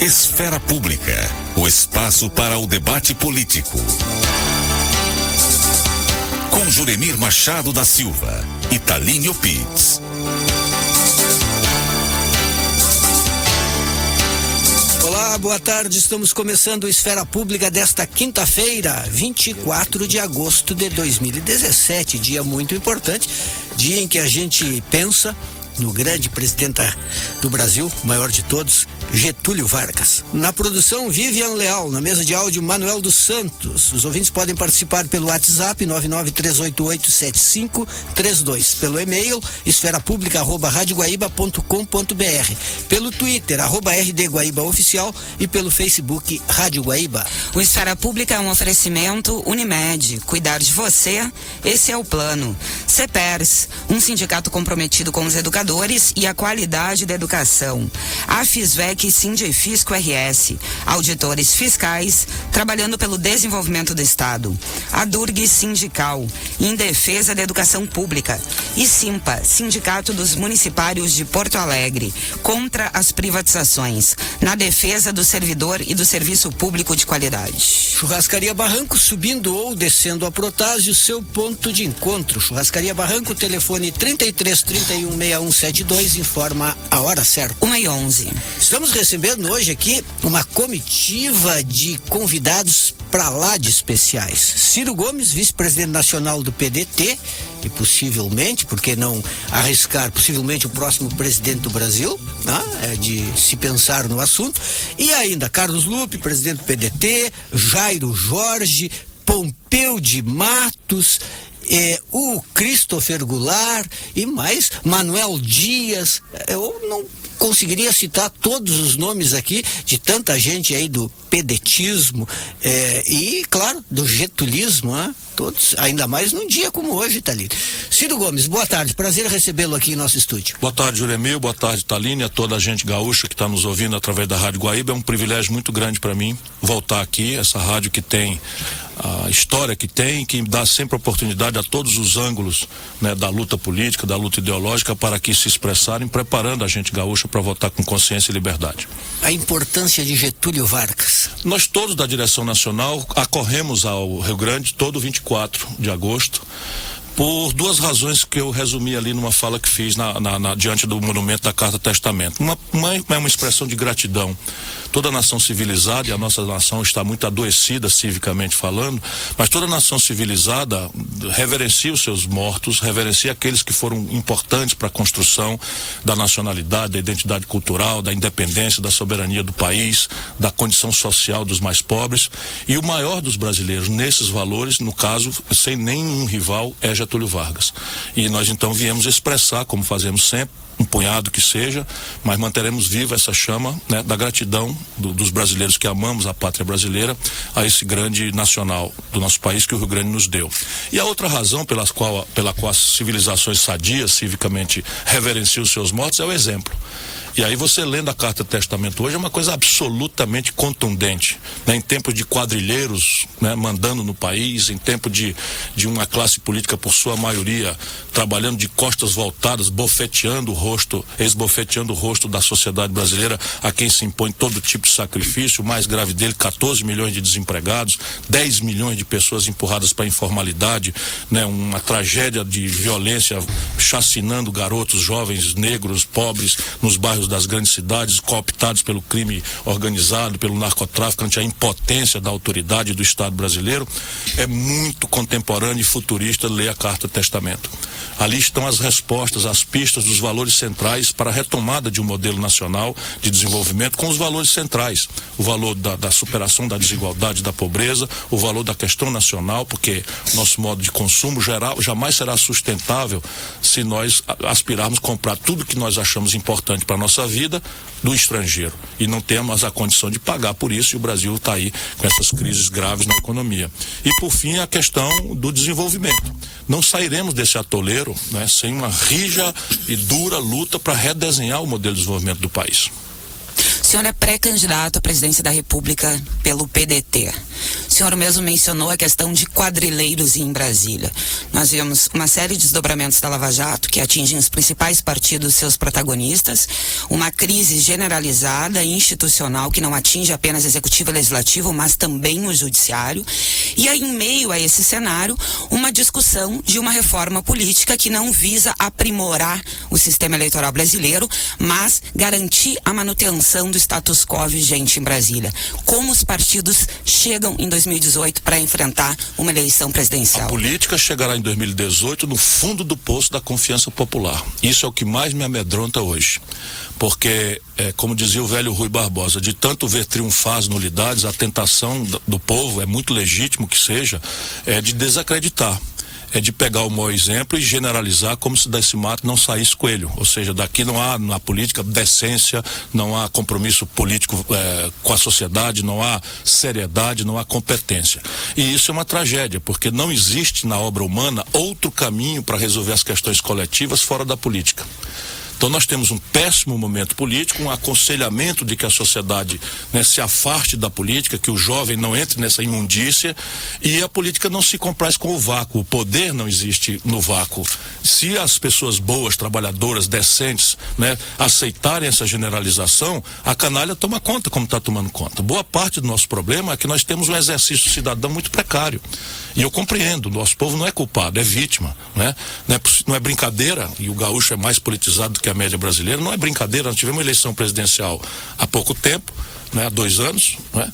Esfera Pública, o espaço para o debate político. Com Juremir Machado da Silva e Thalínio Pitts. Olá, boa tarde. Estamos começando o Esfera Pública desta quinta-feira, 24 de agosto de 2017. Dia muito importante, dia em que a gente pensa no grande presidente do Brasil, o maior de todos, Getúlio Vargas. Na produção, Vivian Leal. Na mesa de áudio, Manuel dos Santos. Os ouvintes podem participar pelo WhatsApp 993887532, pelo e-mail esferapublica@radioguaíba.com.br, pelo Twitter @rdguaíbaoficial e pelo Facebook Rádio Guaíba. O Esfera Pública é um oferecimento Unimed. Cuidar de você, esse é o plano. CEPERS, um sindicato comprometido com os educadores e a qualidade da educação. A Fisvec e Sindifisco RS, auditores fiscais, trabalhando pelo desenvolvimento do Estado. A Durg Sindical, em defesa da educação pública. E Simpa, Sindicato dos Municipários de Porto Alegre, contra as privatizações, na defesa do servidor e do serviço público de qualidade. Churrascaria Barranco, subindo ou descendo a Protásio, seu ponto de encontro. Churrascaria Barranco, telefone 33316172, informa a hora certa. 1h11. Estamos recebendo hoje aqui uma comitiva de convidados para lá de especiais. Ciro Gomes, vice-presidente nacional do PDT e possivelmente, por que não arriscar, possivelmente o próximo presidente do Brasil, né? É de se pensar no assunto. E ainda Carlos Lupe, presidente do PDT, Jairo Jorge, Pompeu de Matos, o Christopher Goulart e mais Manuel Dias. Eu não conseguiria citar todos os nomes aqui de tanta gente aí do pedetismo e, claro, do getulismo, né? Todos, ainda mais num dia como hoje, Thalínio. Ciro Gomes, boa tarde, prazer recebê-lo aqui em nosso estúdio. Boa tarde, Juremil, boa tarde, Thalínio, a toda a gente gaúcha que está nos ouvindo através da Rádio Guaíba. É um privilégio muito grande para mim voltar aqui, essa rádio que tem a história que tem, que dá sempre oportunidade a todos os ângulos, né, da luta política, da luta ideológica, para que se expressarem, preparando a gente gaúcha para votar com consciência e liberdade. A importância de Getúlio Vargas. Nós todos da direção nacional acorremos ao Rio Grande todo 24 de agosto, por duas razões que eu resumi ali numa fala que fiz diante do monumento da Carta Testamento. Uma expressão de gratidão. Toda nação civilizada, e a nossa nação está muito adoecida civicamente falando, mas toda nação civilizada reverencia os seus mortos, reverencia aqueles que foram importantes para a construção da nacionalidade, da identidade cultural, da independência, da soberania do país, da condição social dos mais pobres. E o maior dos brasileiros nesses valores, no caso, sem nenhum rival, é Getúlio Vargas. E nós então viemos expressar, como fazemos sempre, um punhado que seja, mas manteremos viva essa chama, né, da gratidão dos brasileiros que amamos a pátria brasileira a esse grande nacional do nosso país que o Rio Grande nos deu. E a outra razão pela qual as civilizações sadias, civicamente, reverenciam os seus mortos é o exemplo. E aí você lendo a Carta Testamento hoje é uma coisa absolutamente contundente, né? Em tempos de quadrilheiros, né, mandando no país, em tempo de uma classe política por sua maioria trabalhando de costas voltadas, esbofeteando o rosto da sociedade brasileira, a quem se impõe todo tipo de sacrifício. O mais grave dele, 14 milhões de desempregados, 10 milhões de pessoas empurradas para a informalidade, né? Uma tragédia de violência chacinando garotos, jovens, negros, pobres nos bairros das grandes cidades, cooptados pelo crime organizado, pelo narcotráfico, ante a impotência da autoridade do Estado brasileiro. É muito contemporâneo e futurista ler a Carta Testamento. Ali estão as respostas, as pistas dos valores centrais para a retomada de um modelo nacional de desenvolvimento com os valores centrais. O valor da superação da desigualdade, da pobreza, o valor da questão nacional, porque nosso modo de consumo geral jamais será sustentável se nós aspirarmos a comprar tudo que nós achamos importante para a nossa vida do estrangeiro e não temos a condição de pagar por isso, e o Brasil está aí com essas crises graves na economia. E por fim a questão do desenvolvimento. Não sairemos desse atoleiro, né, sem uma rija e dura luta para redesenhar o modelo de desenvolvimento do país. O senhor é pré-candidato à presidência da República pelo PDT. O senhor mesmo mencionou a questão de quadrilheiros em Brasília. Nós vemos uma série de desdobramentos da Lava Jato que atingem os principais partidos, seus protagonistas, uma crise generalizada e institucional que não atinge apenas o executivo e o legislativo, mas também o judiciário. E aí, em meio a esse cenário, uma discussão de uma reforma política que não visa aprimorar o sistema eleitoral brasileiro, mas garantir a manutenção do status quo vigente em Brasília. Como os partidos chegam em 2018 para enfrentar uma eleição presidencial? A política chegará em 2018 no fundo do poço da confiança popular. Isso é o que mais me amedronta hoje. Porque, como dizia o velho Rui Barbosa, de tanto ver triunfar as nulidades, a tentação do povo, é muito legítimo que seja, é de desacreditar. É de pegar o mau exemplo e generalizar como se desse mato não saísse coelho. Ou seja, daqui não há na política decência, não há compromisso político com a sociedade, não há seriedade, não há competência. E isso é uma tragédia, porque não existe na obra humana outro caminho para resolver as questões coletivas fora da política. Então nós temos um péssimo momento político, um aconselhamento de que a sociedade, né, se afaste da política, que o jovem não entre nessa imundícia, e a política não se compraz com o vácuo. O poder não existe no vácuo. Se as pessoas boas, trabalhadoras, decentes, né, aceitarem essa generalização, a canalha toma conta como está tomando conta. Boa parte do nosso problema é que nós temos um exercício cidadão muito precário. E eu compreendo, o nosso povo não é culpado, é vítima, né? Não é brincadeira, e o gaúcho é mais politizado do que a média brasileira, não é brincadeira. Nós tivemos uma eleição presidencial há pouco tempo, né, há 2 anos, né?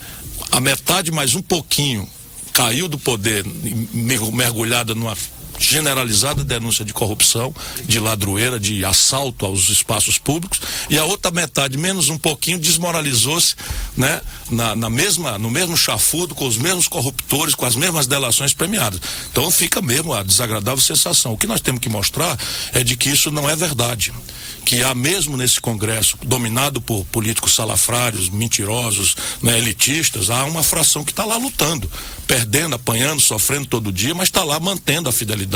A metade mais um pouquinho caiu do poder, mergulhada numa generalizada denúncia de corrupção, de ladroeira, de assalto aos espaços públicos, e a outra metade, menos um pouquinho, desmoralizou-se, né, no mesmo chafudo, com os mesmos corruptores, com as mesmas delações premiadas. Então fica mesmo a desagradável sensação. O que nós temos que mostrar é de que isso não é verdade, que há mesmo nesse Congresso, dominado por políticos salafrários, mentirosos, né, elitistas, há uma fração que está lá lutando, perdendo, apanhando, sofrendo todo dia, mas está lá mantendo a fidelidade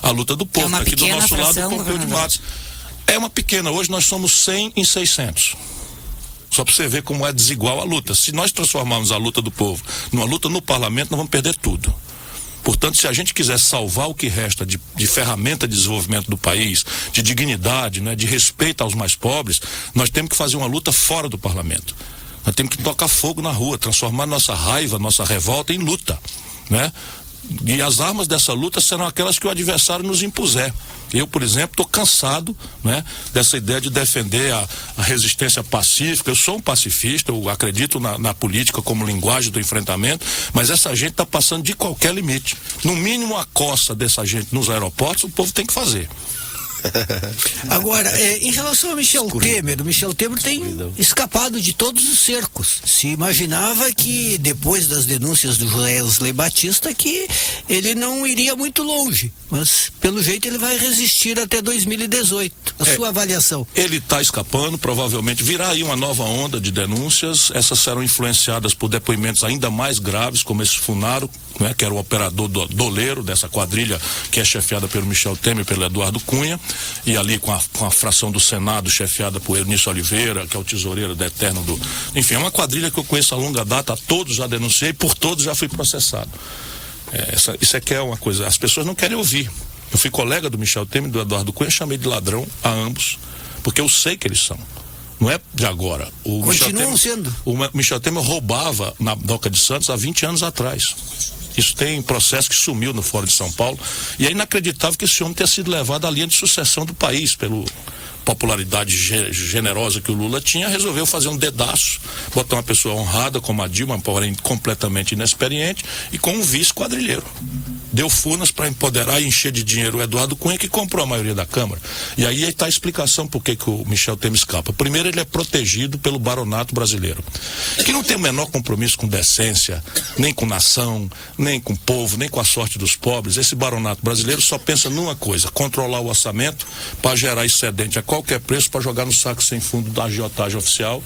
à luta do povo. Aqui do nosso lado, o Pompeu de Matos. É uma pequena, hoje nós somos 100 em 600. Só para você ver como é desigual a luta. Se nós transformarmos a luta do povo numa luta no parlamento, nós vamos perder tudo. Portanto, se a gente quiser salvar o que resta de ferramenta de desenvolvimento do país, de dignidade, né, de respeito aos mais pobres, nós temos que fazer uma luta fora do parlamento. Nós temos que tocar fogo na rua, transformar nossa raiva, nossa revolta em luta, né? E as armas dessa luta serão aquelas que o adversário nos impuser. Eu, por exemplo, estou cansado, né, dessa ideia de defender a resistência pacífica. Eu sou um pacifista, eu acredito na política como linguagem do enfrentamento, mas essa gente está passando de qualquer limite. No mínimo, a coça dessa gente nos aeroportos, o povo tem que fazer. Agora, em relação a Michel Temer, o Michel Temer tem escapado de todos os cercos. Se imaginava que depois das denúncias do Joesley Batista que ele não iria muito longe, mas pelo jeito ele vai resistir até 2018. A sua avaliação? Ele está escapando, provavelmente virá aí uma nova onda de denúncias. Essas serão influenciadas por depoimentos ainda mais graves, como esse Funaro, né, que era o operador doleiro dessa quadrilha que é chefiada pelo Michel Temer e pelo Eduardo Cunha, e ali com a fração do Senado chefiada por Eunício Oliveira, que é o tesoureiro da eterno do... Enfim, é uma quadrilha que eu conheço a longa data, a todos já denunciei, por todos já fui processado. Isso é que é uma coisa, as pessoas não querem ouvir. Eu fui colega do Michel Temer e do Eduardo Cunha, chamei de ladrão a ambos, porque eu sei que eles são. Não é de agora. Continuam sendo. O Michel Temer roubava na Doca de Santos há 20 anos atrás. Isso tem processo que sumiu no Fórum de São Paulo. E é inacreditável que esse homem tenha sido levado à linha de sucessão do país, pela popularidade generosa que o Lula tinha, resolveu fazer um dedaço, botar uma pessoa honrada como a Dilma, porém completamente inexperiente, e com um vice-quadrilheiro. Deu furnas para empoderar e encher de dinheiro o Eduardo Cunha, que comprou a maioria da Câmara. E aí está a explicação por que o Michel Temer escapa. Primeiro, ele é protegido pelo baronato brasileiro, que não tem o menor compromisso com decência, nem com nação, nem com o povo, nem com a sorte dos pobres. Esse baronato brasileiro só pensa numa coisa: controlar o orçamento para gerar excedente a qualquer preço, para jogar no saco sem fundo da agiotagem oficial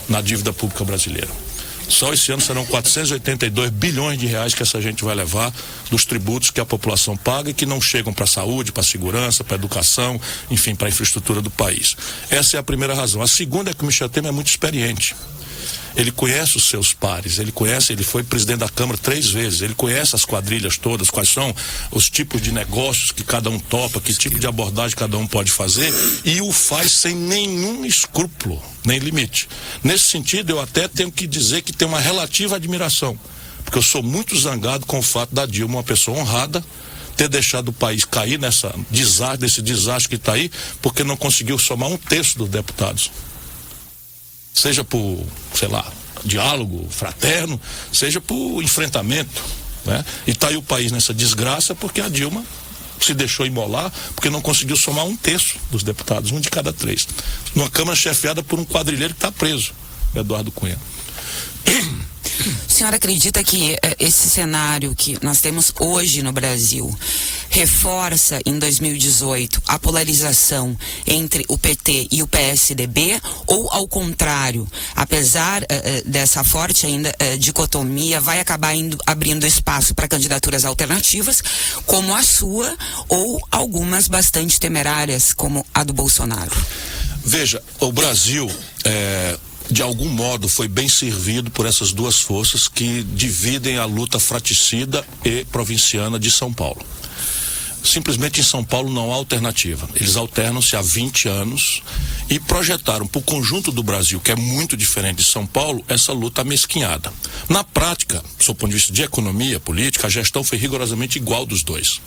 na dívida pública brasileira. Só esse ano serão 482 bilhões de reais que essa gente vai levar dos tributos que a população paga e que não chegam para a saúde, para a segurança, para a educação, enfim, para a infraestrutura do país. Essa é a primeira razão. A segunda é que o Michel Temer é muito experiente. Ele conhece os seus pares, ele foi presidente da Câmara 3 vezes, ele conhece as quadrilhas todas, quais são os tipos de negócios que cada um topa, que tipo de abordagem cada um pode fazer, e o faz sem nenhum escrúpulo, nem limite. Nesse sentido, eu até tenho que dizer que tenho uma relativa admiração, porque eu sou muito zangado com o fato da Dilma, uma pessoa honrada, ter deixado o país cair nesse desastre que está aí, porque não conseguiu somar 1/3 dos deputados. Seja por, sei lá, diálogo fraterno, seja por enfrentamento, né? E está aí o país nessa desgraça porque a Dilma se deixou imolar, porque não conseguiu somar 1/3 dos deputados, 1 de cada 3. Numa Câmara chefiada por um quadrilheiro que está preso, Eduardo Cunha. O senhor acredita que esse cenário que nós temos hoje no Brasil reforça em 2018 a polarização entre o PT e o PSDB, ou ao contrário, apesar dessa forte ainda dicotomia, vai acabar abrindo espaço para candidaturas alternativas como a sua, ou algumas bastante temerárias como a do Bolsonaro? Veja, o Brasil de algum modo foi bem servido por essas duas forças que dividem a luta fratricida e provinciana de São Paulo. Simplesmente em São Paulo não há alternativa. Eles alternam-se há 20 anos e projetaram para o conjunto do Brasil, que é muito diferente de São Paulo, essa luta amesquinhada. Na prática, do ponto de vista de economia, política, a gestão foi rigorosamente igual dos dois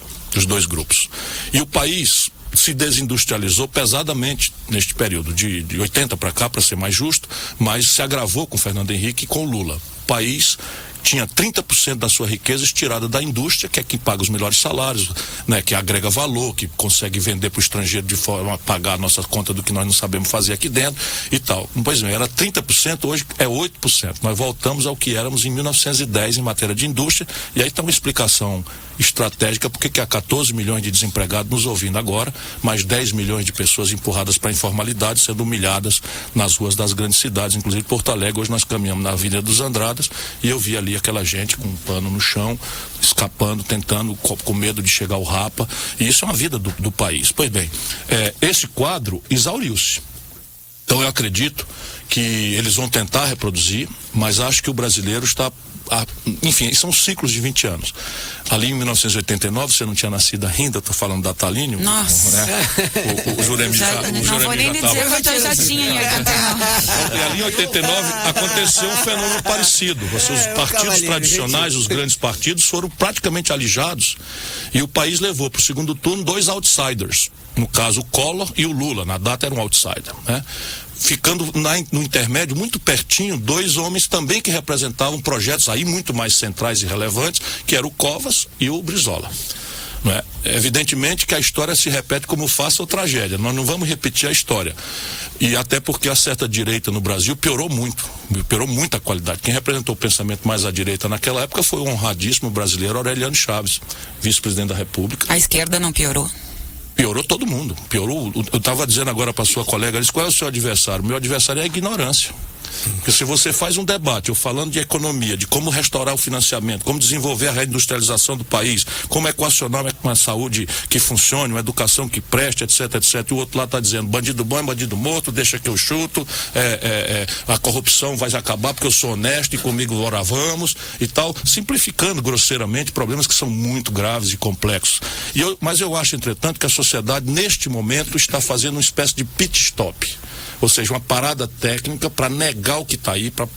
grupos. E o país se desindustrializou pesadamente neste período, de 80 para cá, para ser mais justo, mas se agravou com Fernando Henrique e com Lula. O país tinha 30% da sua riqueza estirada da indústria, que é quem paga os melhores salários, né, que agrega valor, que consegue vender para o estrangeiro de forma a pagar a nossa conta do que nós não sabemos fazer aqui dentro e tal. Pois bem, era 30%, hoje é 8%. Nós voltamos ao que éramos em 1910 em matéria de indústria, e aí está uma explicação estratégica porque que há 14 milhões de desempregados nos ouvindo agora, mais 10 milhões de pessoas empurradas para a informalidade, sendo humilhadas nas ruas das grandes cidades, inclusive Porto Alegre. Hoje nós caminhamos na Avenida dos Andradas e eu vi ali aquela gente com um pano no chão, escapando, tentando, com medo de chegar ao Rapa, e isso é uma vida do país. Pois bem, esse quadro exauriu-se. Então eu acredito que eles vão tentar reproduzir, mas acho que o brasileiro está... enfim, são ciclos de 20 anos. Ali em 1989, você não tinha nascido ainda, estou falando da Talínio. Nossa! Né? O Juremi já não vou nem dizer que eu já tinha em 89. E ali em 89 aconteceu um fenômeno parecido. Os partidos tradicionais, os grandes partidos, foram praticamente alijados e o país levou para o segundo turno 2 outsiders. No caso, o Collor e o Lula. Na data era um outsider, né? Ficando no intermédio, muito pertinho, 2 homens também que representavam projetos aí muito mais centrais e relevantes, que eram o Covas e o Brizola. Não é? Evidentemente que a história se repete como farsa ou tragédia. Nós não vamos repetir a história. E até porque a certa direita no Brasil piorou muito a qualidade. Quem representou o pensamento mais à direita naquela época foi o honradíssimo brasileiro Aureliano Chaves, vice-presidente da República. A esquerda não piorou? Piorou todo mundo. Piorou. Eu estava dizendo agora para sua colega, disse, qual é o seu adversário? O meu adversário é a ignorância. Porque se você faz um debate, eu falando de economia, de como restaurar o financiamento, como desenvolver a reindustrialização do país, como equacionar uma saúde que funcione, uma educação que preste, etc, etc, e o outro lado está dizendo, bandido bom é bandido morto, deixa que eu chuto, a corrupção vai acabar porque eu sou honesto e comigo ora vamos e tal, simplificando grosseiramente problemas que são muito graves e complexos. Mas eu acho, entretanto, que a sociedade, neste momento, está fazendo uma espécie de pit stop. Ou seja, uma parada técnica para negar o que está aí, para,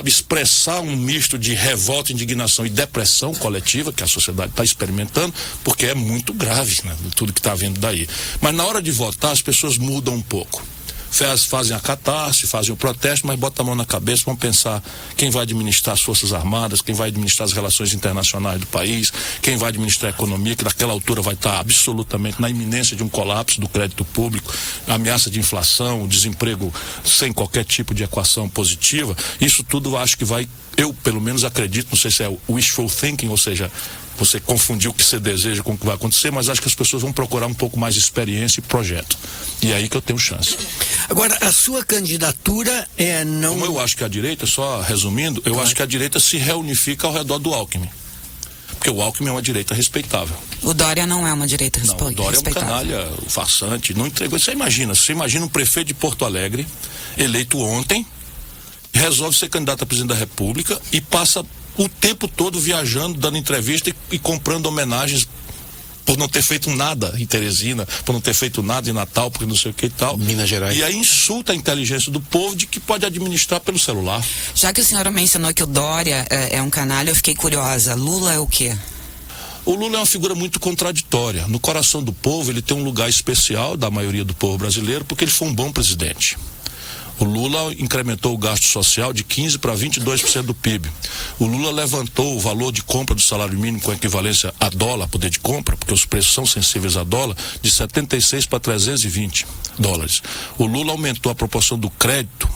expressar um misto de revolta, indignação e depressão coletiva que a sociedade está experimentando, porque é muito grave, né, tudo que está vindo daí. Mas na hora de votar, as pessoas mudam um pouco. Fazem a catarse, fazem o protesto, mas botam a mão na cabeça, vão pensar quem vai administrar as Forças Armadas, quem vai administrar as relações internacionais do país, quem vai administrar a economia, que naquela altura vai estar absolutamente na iminência de um colapso do crédito público, ameaça de inflação, desemprego sem qualquer tipo de equação positiva. Isso tudo eu acho que vai, eu pelo menos acredito, não sei se é wishful thinking, ou seja, você confundir o que você deseja com o que vai acontecer, mas acho que as pessoas vão procurar um pouco mais de experiência e projeto. E é aí que eu tenho chance. Agora, a sua candidatura não... Como eu acho que a direita, só resumindo, eu acho que a direita se reunifica ao redor do Alckmin. Porque o Alckmin é uma direita respeitável. O Dória não é uma direita respeitável. Não, o Dória é um canalha, farsante, não entregou. Você imagina um prefeito de Porto Alegre, eleito ontem, resolve ser candidato a presidente da República e passa o tempo todo viajando, dando entrevista e comprando homenagens por não ter feito nada em Teresina, por não ter feito nada em Natal, porque não sei o que e tal. Minas Gerais. E aí insulta a inteligência do povo de que pode administrar pelo celular. Já que o senhor mencionou que o Dória é um canalha, eu fiquei curiosa. Lula é o quê? O Lula é uma figura muito contraditória. No coração do povo, ele tem um lugar especial da maioria do povo brasileiro, porque ele foi um bom presidente. O Lula incrementou o gasto social de 15% para 22% do PIB. O Lula levantou o valor de compra do salário mínimo com equivalência a dólar, poder de compra, porque os preços são sensíveis a dólar, de 76 para 320 dólares. O Lula aumentou a proporção do crédito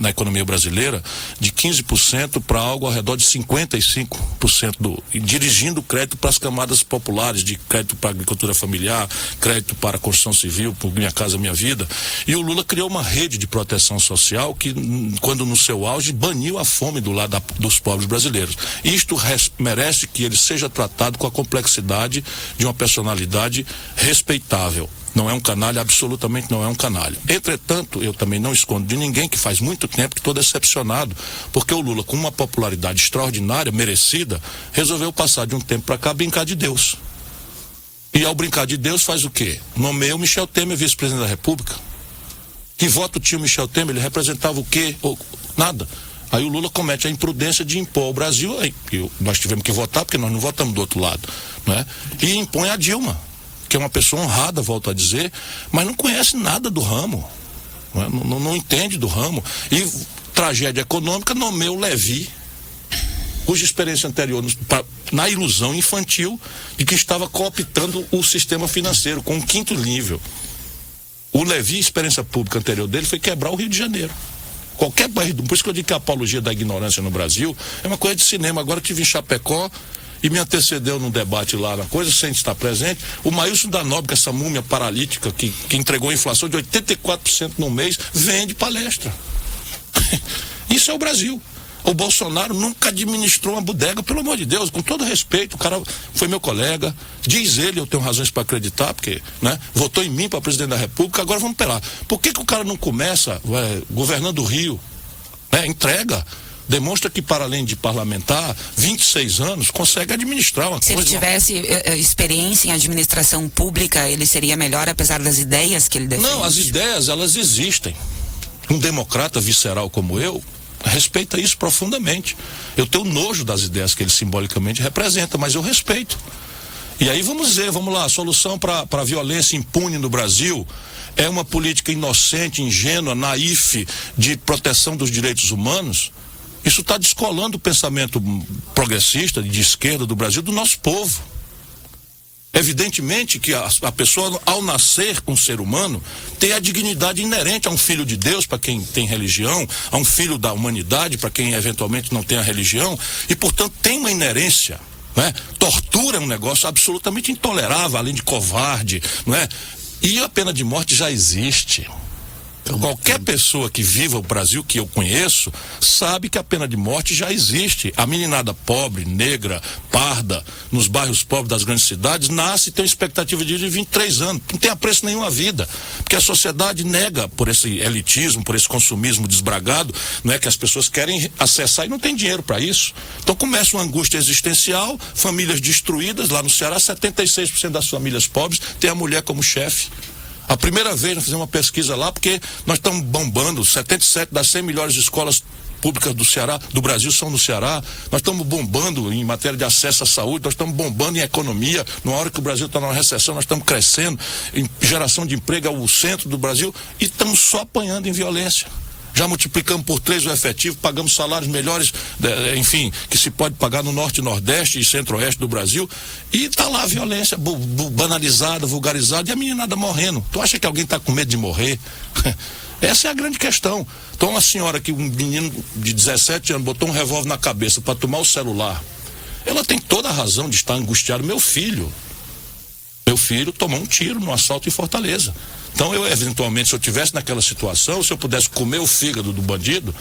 na economia brasileira de 15% para algo ao redor de 55%, dirigindo o crédito para as camadas populares, de crédito para a agricultura familiar, crédito para a construção civil, por Minha Casa Minha Vida. E o Lula criou uma rede de proteção social que, quando no seu auge, baniu a fome do lado dos pobres brasileiros. Isto merece que ele seja tratado com a complexidade de uma personalidade respeitável. Não é um canalha, absolutamente não é um canalha. Entretanto, eu também não escondo de ninguém que faz muito tempo que estou decepcionado, porque o Lula, com uma popularidade extraordinária, merecida, resolveu passar de um tempo para cá brincar de Deus. E ao brincar de Deus faz o quê? Nomeia o Michel Temer vice-presidente da República. Que voto tinha o Michel Temer? Ele representava o quê? Nada. Aí o Lula comete a imprudência de impor ao Brasil, nós tivemos que votar, porque nós não votamos do outro lado, né? E impõe a Dilma, que é uma pessoa honrada, volto a dizer, mas não conhece nada do ramo, não entende do ramo. E tragédia econômica, nomeia o Levi, cuja experiência anterior, na ilusão infantil de que estava cooptando o sistema financeiro com um 5º nível. O Levi, experiência pública anterior dele, foi quebrar o Rio de Janeiro. Qualquer bairro, por isso que eu digo que a apologia da ignorância no Brasil é uma coisa de cinema. Agora eu estive em Chapecó e me antecedeu num debate lá na coisa, sem estar presente, o Maílson da Nóbrega, essa múmia paralítica que entregou a inflação de 84% no mês, vende palestra. Isso é o Brasil. O Bolsonaro nunca administrou uma bodega, pelo amor de Deus, com todo respeito, o cara foi meu colega, diz ele, eu tenho razões para acreditar, porque, né, votou em mim para presidente da República. Agora vamos pegar. Por que o cara não começa governando o Rio? Entrega. Demonstra que, para além de parlamentar, 26 anos, consegue administrar uma coisa. Se ele tivesse experiência em administração pública, ele seria melhor, apesar das ideias que ele defende? Não, as ideias, elas existem. Um democrata visceral como eu respeita isso profundamente. Eu tenho nojo das ideias que ele simbolicamente representa, mas eu respeito. E aí vamos lá, a solução para a violência impune no Brasil é uma política inocente, ingênua, naif, de proteção dos direitos humanos. Isso está descolando o pensamento progressista, de esquerda do Brasil, do nosso povo. Evidentemente que a pessoa, ao nascer com um ser humano, tem a dignidade inerente a um filho de Deus, para quem tem religião, a um filho da humanidade, para quem eventualmente não tem a religião, e, portanto, tem uma inerência, né? Tortura é um negócio absolutamente intolerável, além de covarde, não é? E a pena de morte já existe. Qualquer pessoa que viva o Brasil, que eu conheço, sabe que a pena de morte já existe. A meninada pobre, negra, parda, nos bairros pobres das grandes cidades, nasce e tem uma expectativa de vida de 23 anos. Não tem apreço nenhum à vida. Porque a sociedade nega por esse elitismo, por esse consumismo desbragado, não é, que as pessoas querem acessar e não tem dinheiro para isso. Então começa uma angústia existencial, famílias destruídas. Lá no Ceará, 76% das famílias pobres tem a mulher como chefe. A primeira vez nós fizemos uma pesquisa lá, porque nós estamos bombando, 77 das 100 melhores escolas públicas do Ceará, do Brasil, são no Ceará. Nós estamos bombando em matéria de acesso à saúde, nós estamos bombando em economia. Na hora que o Brasil está numa recessão, nós estamos crescendo. Em geração de emprego é o centro do Brasil e estamos só apanhando em violência. Já multiplicamos por 3 o efetivo, pagamos salários melhores, enfim, que se pode pagar no norte, nordeste e centro-oeste do Brasil, e está lá a violência banalizada, vulgarizada, e a meninada morrendo. Tu acha que alguém está com medo de morrer? Essa é a grande questão. Então uma senhora que, um menino de 17 anos, botou um revólver na cabeça para tomar o celular, ela tem toda a razão de estar angustiada. Meu filho tomou um tiro no assalto em Fortaleza. Então eu, eventualmente, se eu estivesse naquela situação, se eu pudesse comer o fígado do bandido,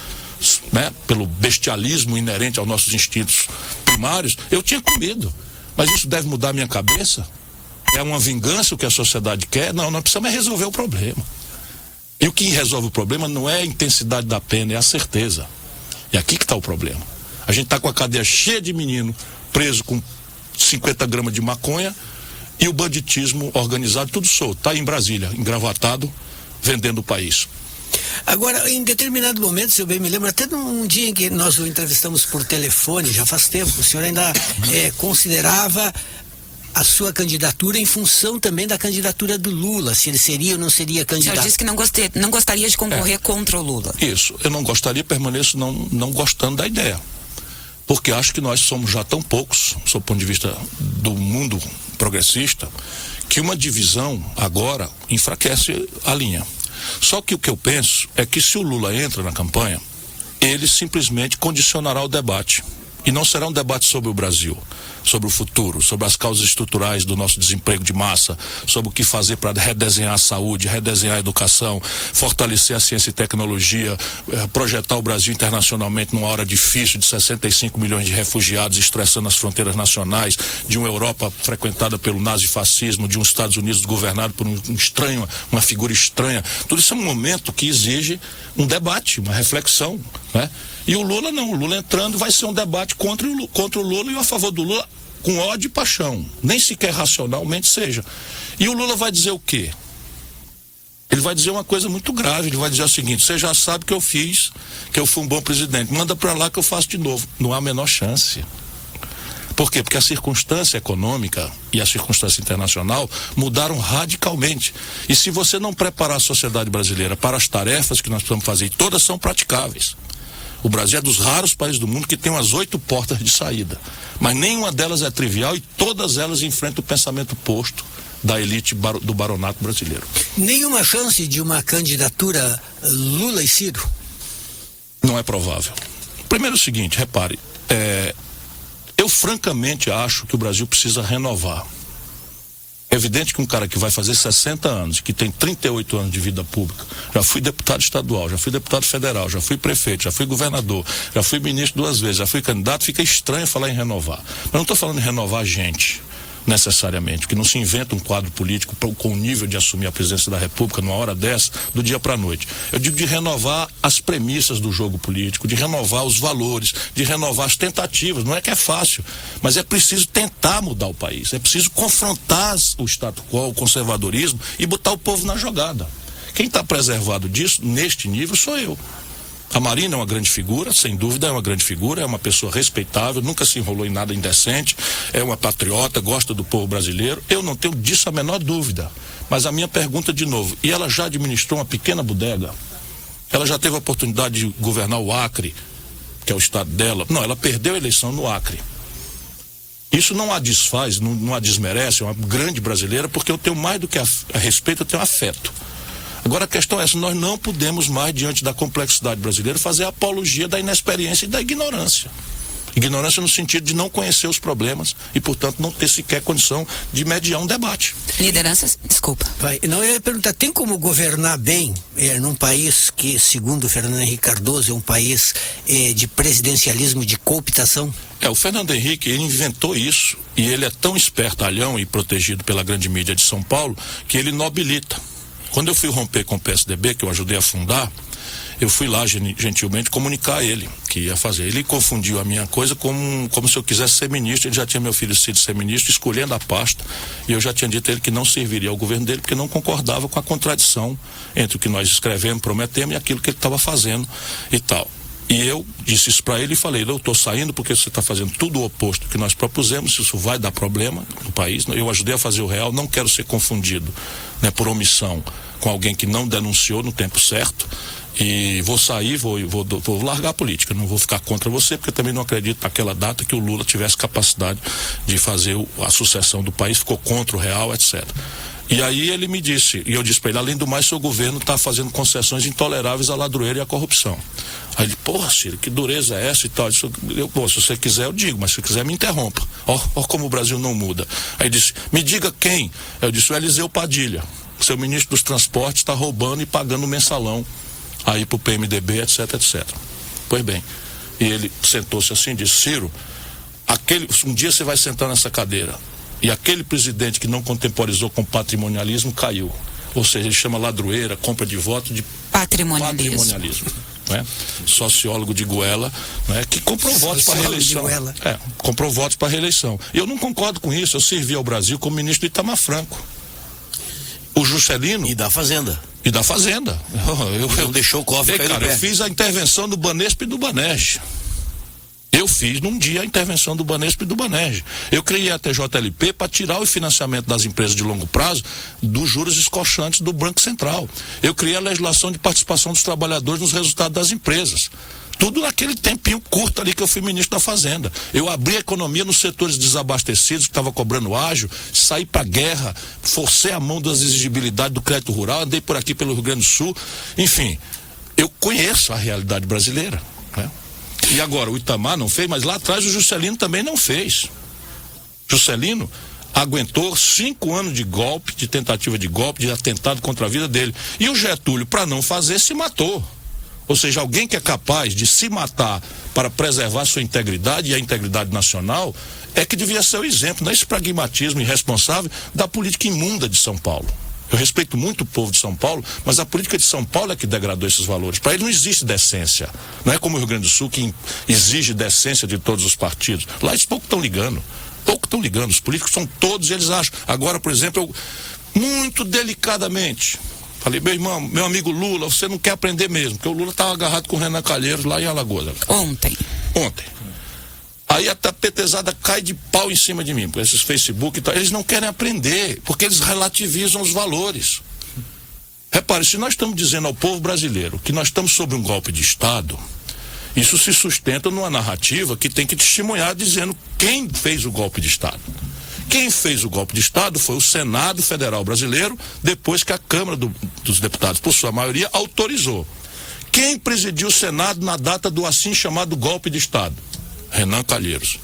né, pelo bestialismo inerente aos nossos instintos primários, eu tinha comido. Mas isso deve mudar a minha cabeça? É uma vingança o que a sociedade quer? Não, nós precisamos resolver o problema. E o que resolve o problema não é a intensidade da pena, é a certeza. E aqui que está o problema. A gente está com a cadeia cheia de menino preso com 50 gramas de maconha e o banditismo organizado, tudo solto. Está em Brasília, engravatado, vendendo o país. Agora, em determinado momento, se eu bem me lembro, até num dia em que nós o entrevistamos por telefone, já faz tempo, o senhor ainda considerava a sua candidatura em função também da candidatura do Lula, se ele seria ou não seria candidato. O senhor disse que não gostaria de concorrer contra o Lula. Isso, eu não gostaria, permaneço não gostando da ideia. Porque acho que nós somos já tão poucos, sob o ponto de vista do mundo progressista, que uma divisão agora enfraquece a linha. Só que o que eu penso é que se o Lula entra na campanha, ele simplesmente condicionará o debate. E não será um debate sobre o Brasil, sobre o futuro, sobre as causas estruturais do nosso desemprego de massa, sobre o que fazer para redesenhar a saúde, redesenhar a educação, fortalecer a ciência e tecnologia, projetar o Brasil internacionalmente numa hora difícil de 65 milhões de refugiados estressando as fronteiras nacionais, de uma Europa frequentada pelo nazifascismo, de uns Estados Unidos governado por um estranho, uma figura estranha. Tudo isso é um momento que exige um debate, uma reflexão, né? E o Lula não, o Lula entrando vai ser um debate contra o Lula e a favor do Lula com ódio e paixão, nem sequer racionalmente seja. E o Lula vai dizer o quê? Ele vai dizer uma coisa muito grave, ele vai dizer o seguinte: você já sabe que eu fui um bom presidente, manda para lá que eu faço de novo. Não há a menor chance. Por quê? Porque a circunstância econômica e a circunstância internacional mudaram radicalmente. E se você não preparar a sociedade brasileira para as tarefas que nós precisamos fazer, e todas são praticáveis. O Brasil é dos raros países do mundo que tem umas 8 portas de saída. Mas nenhuma delas é trivial e todas elas enfrentam o pensamento posto da elite do baronato brasileiro. Nenhuma chance de uma candidatura Lula e Ciro? Não é provável. Primeiro é o seguinte, repare, eu francamente acho que o Brasil precisa renovar. É evidente que um cara que vai fazer 60 anos, que tem 38 anos de vida pública, já fui deputado estadual, já fui deputado federal, já fui prefeito, já fui governador, já fui ministro 2 vezes, já fui candidato, fica estranho falar em renovar. Mas não estou falando em renovar a gente, necessariamente, que não se inventa um quadro político com o nível de assumir a presidência da República numa hora dessa, do dia para a noite. Eu digo de renovar as premissas do jogo político, de renovar os valores, de renovar as tentativas. Não é que é fácil, mas é preciso tentar mudar o país, é preciso confrontar o status quo, o conservadorismo e botar o povo na jogada. Quem está preservado disso, neste nível, sou eu. A Marina é uma grande figura, sem dúvida é uma grande figura, é uma pessoa respeitável, nunca se enrolou em nada indecente, é uma patriota, gosta do povo brasileiro. Eu não tenho disso a menor dúvida. Mas a minha pergunta de novo, e ela já administrou uma pequena bodega? Ela já teve a oportunidade de governar o Acre, que é o estado dela? Não, ela perdeu a eleição no Acre. Isso não a desfaz, não a desmerece, é uma grande brasileira, porque eu tenho mais do que a respeito, eu tenho afeto. Agora a questão é essa, nós não podemos mais, diante da complexidade brasileira, fazer a apologia da inexperiência e da ignorância. Ignorância no sentido de não conhecer os problemas e, portanto, não ter sequer condição de mediar um debate. Liderança, desculpa. Não, eu ia perguntar, tem como governar bem num país que, segundo o Fernando Henrique Cardoso, é um país de presidencialismo, de cooptação? O Fernando Henrique, ele inventou isso e ele é tão espertalhão e protegido pela grande mídia de São Paulo que ele nobilita. Quando eu fui romper com o PSDB, que eu ajudei a fundar, eu fui lá gentilmente comunicar a ele que ia fazer. Ele confundiu a minha coisa como se eu quisesse ser ministro. Ele já tinha me oferecido ser ministro, escolhendo a pasta, e eu já tinha dito a ele que não serviria ao governo dele, porque não concordava com a contradição entre o que nós escrevemos, prometemos e aquilo que ele estava fazendo e tal. E eu disse isso para ele e falei: eu estou saindo porque você está fazendo tudo o oposto do que nós propusemos, isso vai dar problema no país. Eu ajudei a fazer o real, não quero ser confundido, né, por omissão com alguém que não denunciou no tempo certo. E vou sair, vou largar a política, não vou ficar contra você, porque também não acredito naquela data que o Lula tivesse capacidade de fazer a sucessão do país, ficou contra o real, etc. E aí ele me disse, e eu disse para ele: além do mais, seu governo está fazendo concessões intoleráveis à ladroeira e à corrupção. Aí ele: porra, Ciro, que dureza é essa e tal? Se você quiser eu digo, mas se quiser me interrompa. Ó como o Brasil não muda. Aí ele disse: me diga quem? Eu disse: o Eliseu Padilha, seu ministro dos transportes, está roubando e pagando mensalão aí pro PMDB, etc, etc. Pois bem, e ele sentou-se assim e disse: Ciro, um dia você vai sentar nessa cadeira e aquele presidente que não contemporizou com patrimonialismo caiu. ou seja, ele chama ladroeira, compra de voto de patrimonialismo. Né? Sociólogo de Goela, né? Que comprou votos para reeleição. Comprou votos para reeleição. Eu não concordo com isso. Eu servi ao Brasil como ministro do Itamar Franco. O Juscelino... E da Fazenda. Não deixou o cofre cair no pé. Eu fiz a intervenção do Banespa e do Banerj. Eu fiz num dia a intervenção do Banespa e do Banerj. Eu criei a TJLP para tirar o financiamento das empresas de longo prazo dos juros escorchantes do Banco Central. Eu criei a legislação de participação dos trabalhadores nos resultados das empresas. Tudo naquele tempinho curto ali que eu fui ministro da Fazenda. Eu abri a economia nos setores desabastecidos que estavam cobrando ágio, saí para a guerra, forcei a mão das exigibilidades do crédito rural, andei por aqui pelo Rio Grande do Sul. Enfim, eu conheço a realidade brasileira, né? E agora, o Itamar não fez, mas lá atrás o Juscelino também não fez. Juscelino aguentou 5 anos de golpe, de tentativa de golpe, de atentado contra a vida dele. E o Getúlio, para não fazer, se matou. Ou seja, alguém que é capaz de se matar para preservar sua integridade e a integridade nacional é que devia ser o exemplo, não é esse pragmatismo irresponsável da política imunda de São Paulo. Eu respeito muito o povo de São Paulo, mas a política de São Paulo é que degradou esses valores. Para ele não existe decência. Não é como o Rio Grande do Sul, que exige decência de todos os partidos. Lá eles pouco estão ligando. Os políticos são todos, eles acham. Agora, por exemplo, eu, muito delicadamente, falei, meu irmão, meu amigo Lula, você não quer aprender mesmo, porque o Lula estava agarrado com o Renan Calheiros lá em Alagoas. Ontem. Aí a petezada cai de pau em cima de mim, por esses Facebook e tal. Eles não querem aprender, porque eles relativizam os valores. Repare, se nós estamos dizendo ao povo brasileiro que nós estamos sob um golpe de Estado, isso se sustenta numa narrativa que tem que testemunhar dizendo quem fez o golpe de Estado. Quem fez o golpe de Estado foi o Senado Federal Brasileiro, depois que a Câmara dos Deputados, por sua maioria, autorizou. Quem presidiu o Senado na data do assim chamado golpe de Estado? Renan Calheiros.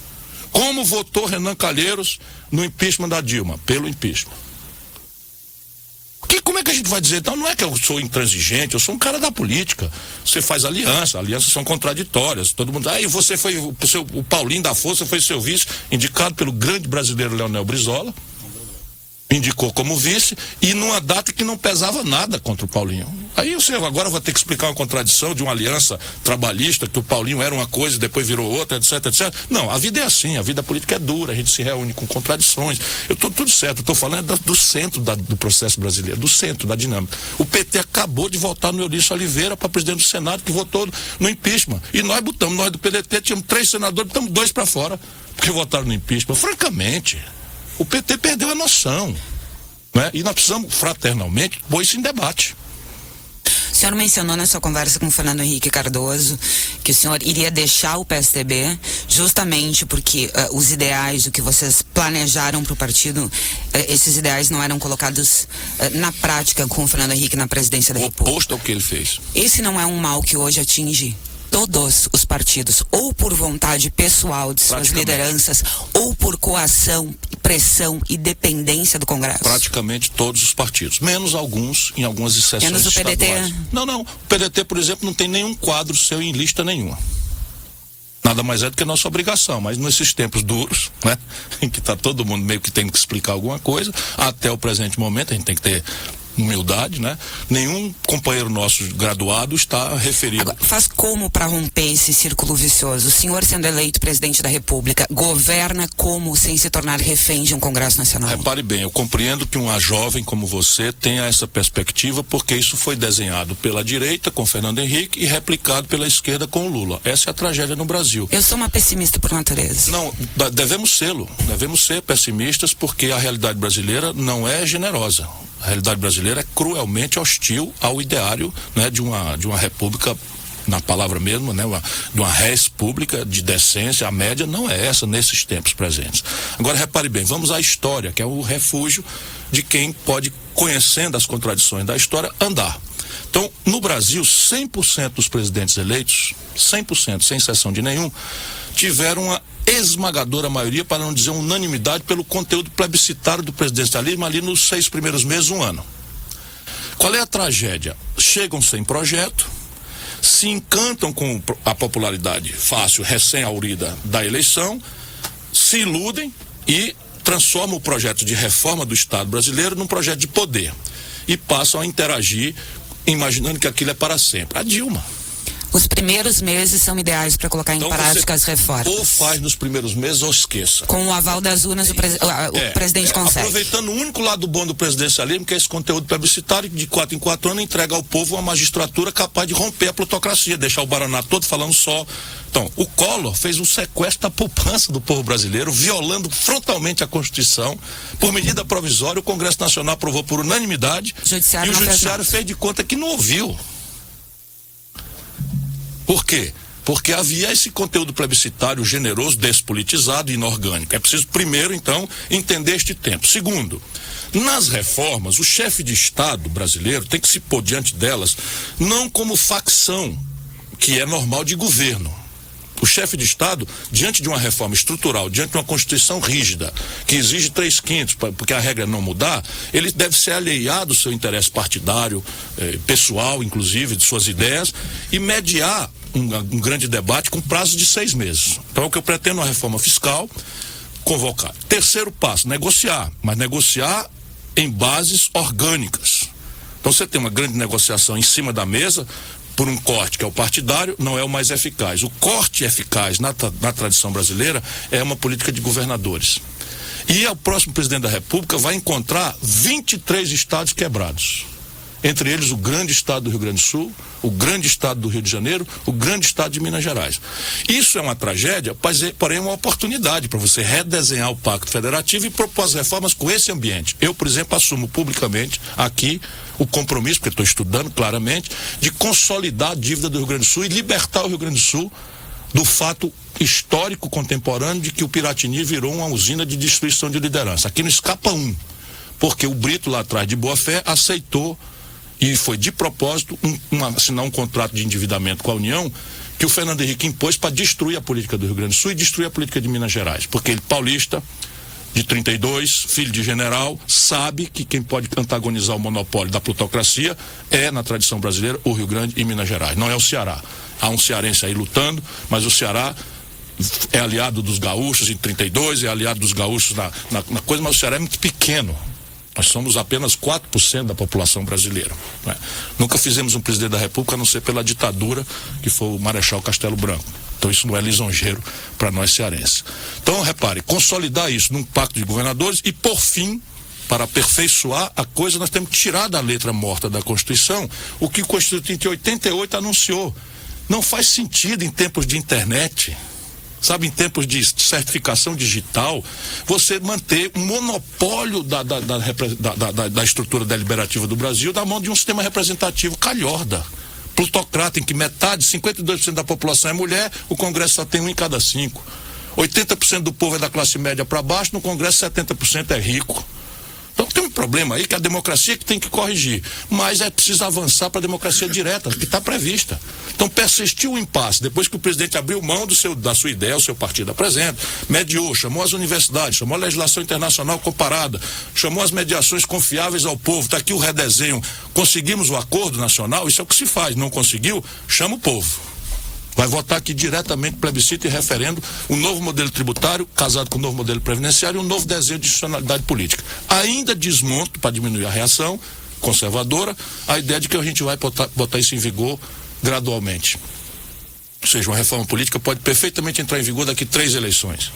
Como votou Renan Calheiros no impeachment da Dilma? Pelo impeachment. Como é que a gente vai dizer? Então, não é que eu sou intransigente, eu sou um cara da política. Você faz alianças são contraditórias. Todo mundo, e você foi, o Paulinho da Força foi seu vice, indicado pelo grande brasileiro Leonel Brizola. Indicou como vice, e numa data que não pesava nada contra o Paulinho. Aí você agora vai ter que explicar uma contradição de uma aliança trabalhista, que o Paulinho era uma coisa e depois virou outra, etc, etc. Não, a vida é assim, a vida política é dura, a gente se reúne com contradições. Eu estou tudo certo, eu estou falando do centro do processo brasileiro, do centro da dinâmica. O PT acabou de votar no Eurício Oliveira para presidente do Senado, que votou no impeachment. E nós do PDT, tínhamos 3 senadores, estamos 2 para fora, porque votaram no impeachment. Francamente, o PT perdeu a noção, né? E nós precisamos, fraternalmente, pôr isso em debate. O senhor mencionou na sua conversa com o Fernando Henrique Cardoso que o senhor iria deixar o PSDB justamente porque os ideais, o que vocês planejaram para o partido, esses ideais não eram colocados na prática com o Fernando Henrique na presidência da República. Oposto ao que ele fez. Esse não é um mal que hoje atinge todos os partidos, ou por vontade pessoal de suas lideranças, ou por coação, pressão e dependência do Congresso? Praticamente todos os partidos, menos alguns, em algumas exceções. Menos o PDT? Não. O PDT, por exemplo, não tem nenhum quadro seu em lista nenhuma. Nada mais é do que a nossa obrigação, mas nesses tempos duros, né, em que está todo mundo meio que tem que explicar alguma coisa, até o presente momento a gente tem que ter humildade, né? Nenhum companheiro nosso graduado está referido. Agora, faz como para romper esse círculo vicioso? O senhor, sendo eleito presidente da República, governa como sem se tornar refém de um Congresso Nacional? Repare bem, eu compreendo que uma jovem como você tenha essa perspectiva, porque isso foi desenhado pela direita com Fernando Henrique e replicado pela esquerda com o Lula. Essa é a tragédia no Brasil. Eu sou uma pessimista por natureza. Não, devemos ser pessimistas, porque a realidade brasileira não é generosa. A realidade brasileira é cruelmente hostil ao ideário, né, de uma república, na palavra mesmo, né, de uma res pública de decência. A média não é essa nesses tempos presentes. Agora, repare bem, vamos à história, que é o refúgio de quem pode, conhecendo as contradições da história, andar. Então, no Brasil, 100% dos presidentes eleitos, 100%, sem exceção de nenhum, tiveram uma esmagadora maioria, para não dizer unanimidade, pelo conteúdo plebiscitário do presidencialismo ali nos 6 primeiros meses, 1 ano. Qual é a tragédia? Chegam sem projeto, se encantam com a popularidade fácil, recém-aurida da eleição, se iludem e transformam o projeto de reforma do Estado brasileiro num projeto de poder. e passam a interagir, imaginando que aquilo é para sempre. A Dilma. Os primeiros meses são ideais para colocar em prática as reformas. Ou faz nos primeiros meses ou esqueça. Com o aval das urnas, o presidente consegue. Aproveitando o único lado bom do presidencialismo, que é esse conteúdo plebiscitário, que de 4 em 4 anos entrega ao povo uma magistratura capaz de romper a plutocracia, deixar o Baraná todo falando só. Então, o Collor fez um sequestro da poupança do povo brasileiro, violando frontalmente a Constituição. Por medida provisória, o Congresso Nacional aprovou por unanimidade e o Judiciário fez de conta que não ouviu. Por quê? Porque havia esse conteúdo plebiscitário generoso, despolitizado e inorgânico. É preciso, primeiro, então, entender este tempo. Segundo, nas reformas, o chefe de Estado brasileiro tem que se pôr diante delas não como facção, que é normal de governo. O chefe de Estado, diante de uma reforma estrutural, diante de uma Constituição rígida, que exige 3/5, porque a regra não mudar, ele deve ser alheado do seu interesse partidário, pessoal, inclusive, de suas ideias, e mediar um grande debate com prazo de 6 meses. Então, o que eu pretendo na reforma fiscal, convocar. Terceiro passo, negociar, mas negociar em bases orgânicas. Então, você tem uma grande negociação em cima da mesa, por um corte que é o partidário, não é o mais eficaz. O corte eficaz na tradição brasileira é uma política de governadores. E o próximo presidente da República vai encontrar 23 estados quebrados. Entre eles o grande estado do Rio Grande do Sul, o grande estado do Rio de Janeiro, o grande estado de Minas Gerais. Isso é uma tragédia, porém é uma oportunidade para você redesenhar o Pacto Federativo e propor as reformas com esse ambiente. Eu, por exemplo, assumo publicamente aqui o compromisso, porque estou estudando claramente, de consolidar a dívida do Rio Grande do Sul e libertar o Rio Grande do Sul do fato histórico contemporâneo de que o Piratini virou uma usina de destruição de liderança. Aqui não escapa porque o Brito lá atrás de boa fé aceitou e foi de propósito assinar um contrato de endividamento com a União que o Fernando Henrique impôs para destruir a política do Rio Grande do Sul e destruir a política de Minas Gerais, porque ele, paulista, de 32, filho de general, sabe que quem pode antagonizar o monopólio da plutocracia é, na tradição brasileira, o Rio Grande e Minas Gerais, não é o Ceará. Há um cearense aí lutando, mas o Ceará é aliado dos gaúchos em 32, é aliado dos gaúchos na coisa, mas o Ceará é muito pequeno. Nós somos apenas 4% da população brasileira. Né? Nunca fizemos um presidente da República a não ser pela ditadura, que foi o Marechal Castelo Branco. Então isso não é lisonjeiro para nós cearenses. Então, repare, consolidar isso num pacto de governadores e, por fim, para aperfeiçoar a coisa, nós temos que tirar da letra morta da Constituição o que o Constituinte de 88 anunciou. Não faz sentido em tempos de internet, sabe, em tempos de certificação digital, você manter um monopólio da estrutura deliberativa do Brasil na mão de um sistema representativo calhorda, plutocrata, em que metade, 52% da população é mulher, o Congresso só tem 1 em cada 5. 80% do povo é da classe média para baixo, no Congresso 70% é rico. Então tem um problema aí que a democracia que tem que corrigir, mas é preciso avançar para a democracia direta, que está prevista. Então persistiu o impasse, depois que o presidente abriu mão da sua ideia, o seu partido apresenta, mediou, chamou as universidades, chamou a legislação internacional comparada, chamou as mediações confiáveis ao povo, está aqui o redesenho, conseguimos o acordo nacional, isso é o que se faz, não conseguiu, chama o povo. Vai votar aqui diretamente, plebiscito e referendo, um novo modelo tributário, casado com um novo modelo previdenciário e um novo desenho de institucionalidade política. Ainda desmonto, para diminuir a reação conservadora, a ideia de que a gente vai botar isso em vigor gradualmente. Ou seja, uma reforma política pode perfeitamente entrar em vigor daqui 3 eleições.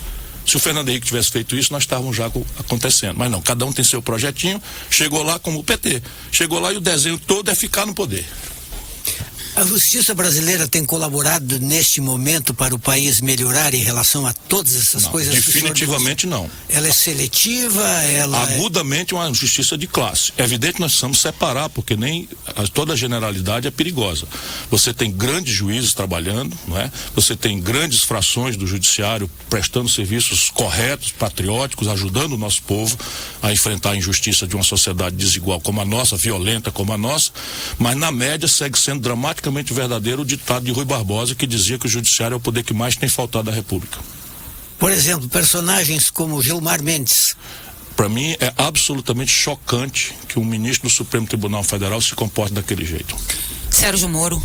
Se o Fernando Henrique tivesse feito isso, nós estávamos já acontecendo. Mas não, cada um tem seu projetinho, chegou lá como o PT. Chegou lá e o desenho todo é ficar no poder. A justiça brasileira tem colaborado neste momento para o país melhorar em relação a todas essas coisas? Definitivamente não. Ela é seletiva? Agudamente uma justiça de classe. É evidente que nós precisamos separar, porque toda a generalidade é perigosa. Você tem grandes juízes trabalhando, não é? Você tem grandes frações do judiciário prestando serviços corretos, patrióticos, ajudando o nosso povo a enfrentar a injustiça de uma sociedade desigual como a nossa, violenta como a nossa, mas na média segue sendo dramático verdadeiro o ditado de Rui Barbosa, que dizia que o judiciário é o poder que mais tem faltado à República. Por exemplo, personagens como Gilmar Mendes. Para mim é absolutamente chocante que um ministro do Supremo Tribunal Federal se comporte daquele jeito. Sérgio Moro.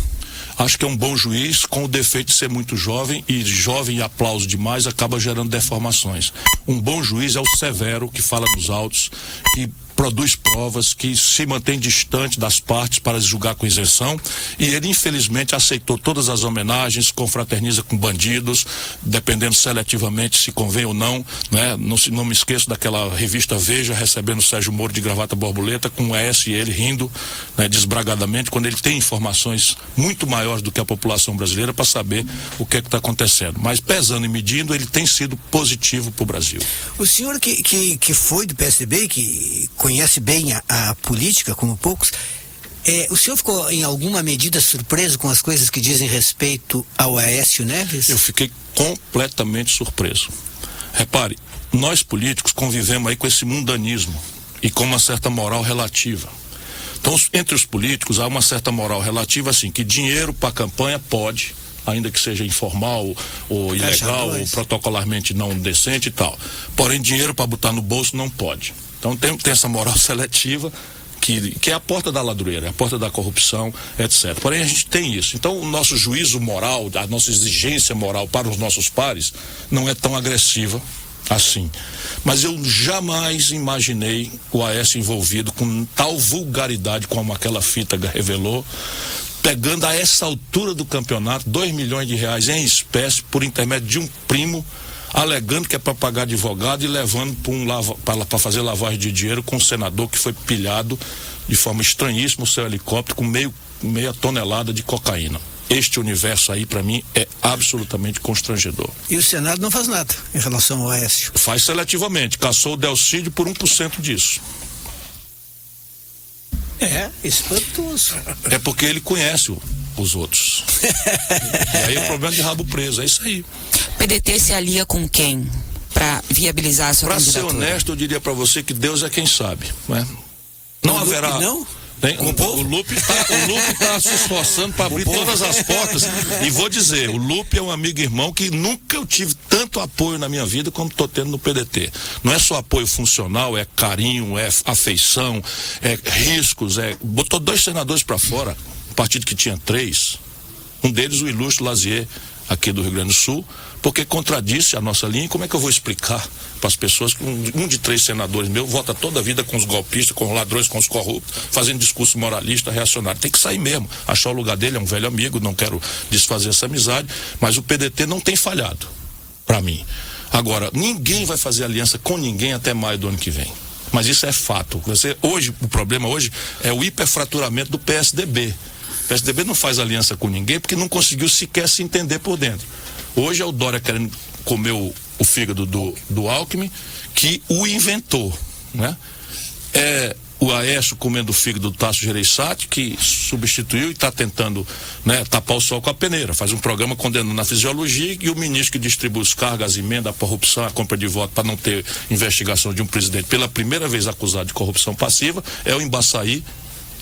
Acho que é um bom juiz, com o defeito de ser muito jovem, e jovem e aplauso demais acaba gerando deformações. Um bom juiz é o severo, que fala nos autos, que produz provas, que se mantém distante das partes para julgar com isenção, e ele infelizmente aceitou todas as homenagens, confraterniza com bandidos, dependendo seletivamente se convém ou não, né? Não me esqueço daquela revista Veja recebendo o Sérgio Moro de gravata borboleta, com o S e ele rindo, né, desbragadamente, quando ele tem informações muito maiores do que a população brasileira para saber o que é que está acontecendo. Mas pesando e medindo, ele tem sido positivo para o Brasil. O senhor que foi do PSDB, que conhece bem a política, como poucos, o senhor ficou em alguma medida surpreso com as coisas que dizem respeito ao Aécio Neves? Eu fiquei completamente surpreso. Repare, nós políticos convivemos aí com esse mundanismo e com uma certa moral relativa. Então, entre os políticos há uma certa moral relativa, assim, que dinheiro para a campanha pode, ainda que seja informal ou ilegal ou protocolarmente não decente e tal. Porém, dinheiro para botar no bolso não pode. Então tem essa moral seletiva que é a porta da ladroeira, é a porta da corrupção, etc. Porém, a gente tem isso. Então, o nosso juízo moral, a nossa exigência moral para os nossos pares não é tão agressiva assim. Mas eu jamais imaginei o Aécio envolvido com tal vulgaridade como aquela fita revelou, pegando a essa altura do campeonato R$2 milhões em espécie por intermédio de um primo, alegando que é para pagar advogado e levando para fazer lavagem de dinheiro com um senador que foi pilhado de forma estranhíssima o seu helicóptero com meia tonelada de cocaína. Este universo aí, para mim, é absolutamente constrangedor. E o Senado não faz nada em relação ao Aécio? Faz seletivamente, caçou o Delcídio por 1% disso. É, espantoso. É porque ele conhece os outros. E aí é o problema de rabo preso, é isso aí. PDT se alia com quem para viabilizar a sua candidatura? Para ser honesto, eu diria para você que Deus é quem sabe, né? Não haverá... Não? O Lupe está se esforçando para abrir todas as portas. E vou dizer, o Lupe é um amigo irmão que nunca eu tive tanto apoio na minha vida como estou tendo no PDT. Não é só apoio funcional, é carinho, é afeição, é riscos, botou 2 senadores para fora, um partido que tinha 3. Um deles, o ilustre Lazier, aqui do Rio Grande do Sul, porque contradisse a nossa linha. E como é que eu vou explicar para as pessoas que um de 3 senadores meu vota toda a vida com os golpistas, com os ladrões, com os corruptos, fazendo discurso moralista, reacionário? Tem que sair mesmo, achar o lugar dele, é um velho amigo, não quero desfazer essa amizade, mas o PDT não tem falhado, para mim. Agora, ninguém vai fazer aliança com ninguém até maio do ano que vem. Mas isso é fato. O problema hoje é o hiperfraturamento do PSDB. O PSDB não faz aliança com ninguém porque não conseguiu sequer se entender por dentro. Hoje é o Dória querendo comer o fígado do Alckmin, que o inventou, né? É o Aécio comendo o fígado do Tasso Gereissati, que substituiu e está tentando, né, tapar o sol com a peneira. Faz um programa condenando a fisiologia, e o ministro que distribui os cargos, as emendas, a corrupção, a compra de voto para não ter investigação de um presidente pela primeira vez acusado de corrupção passiva é o Embaçaí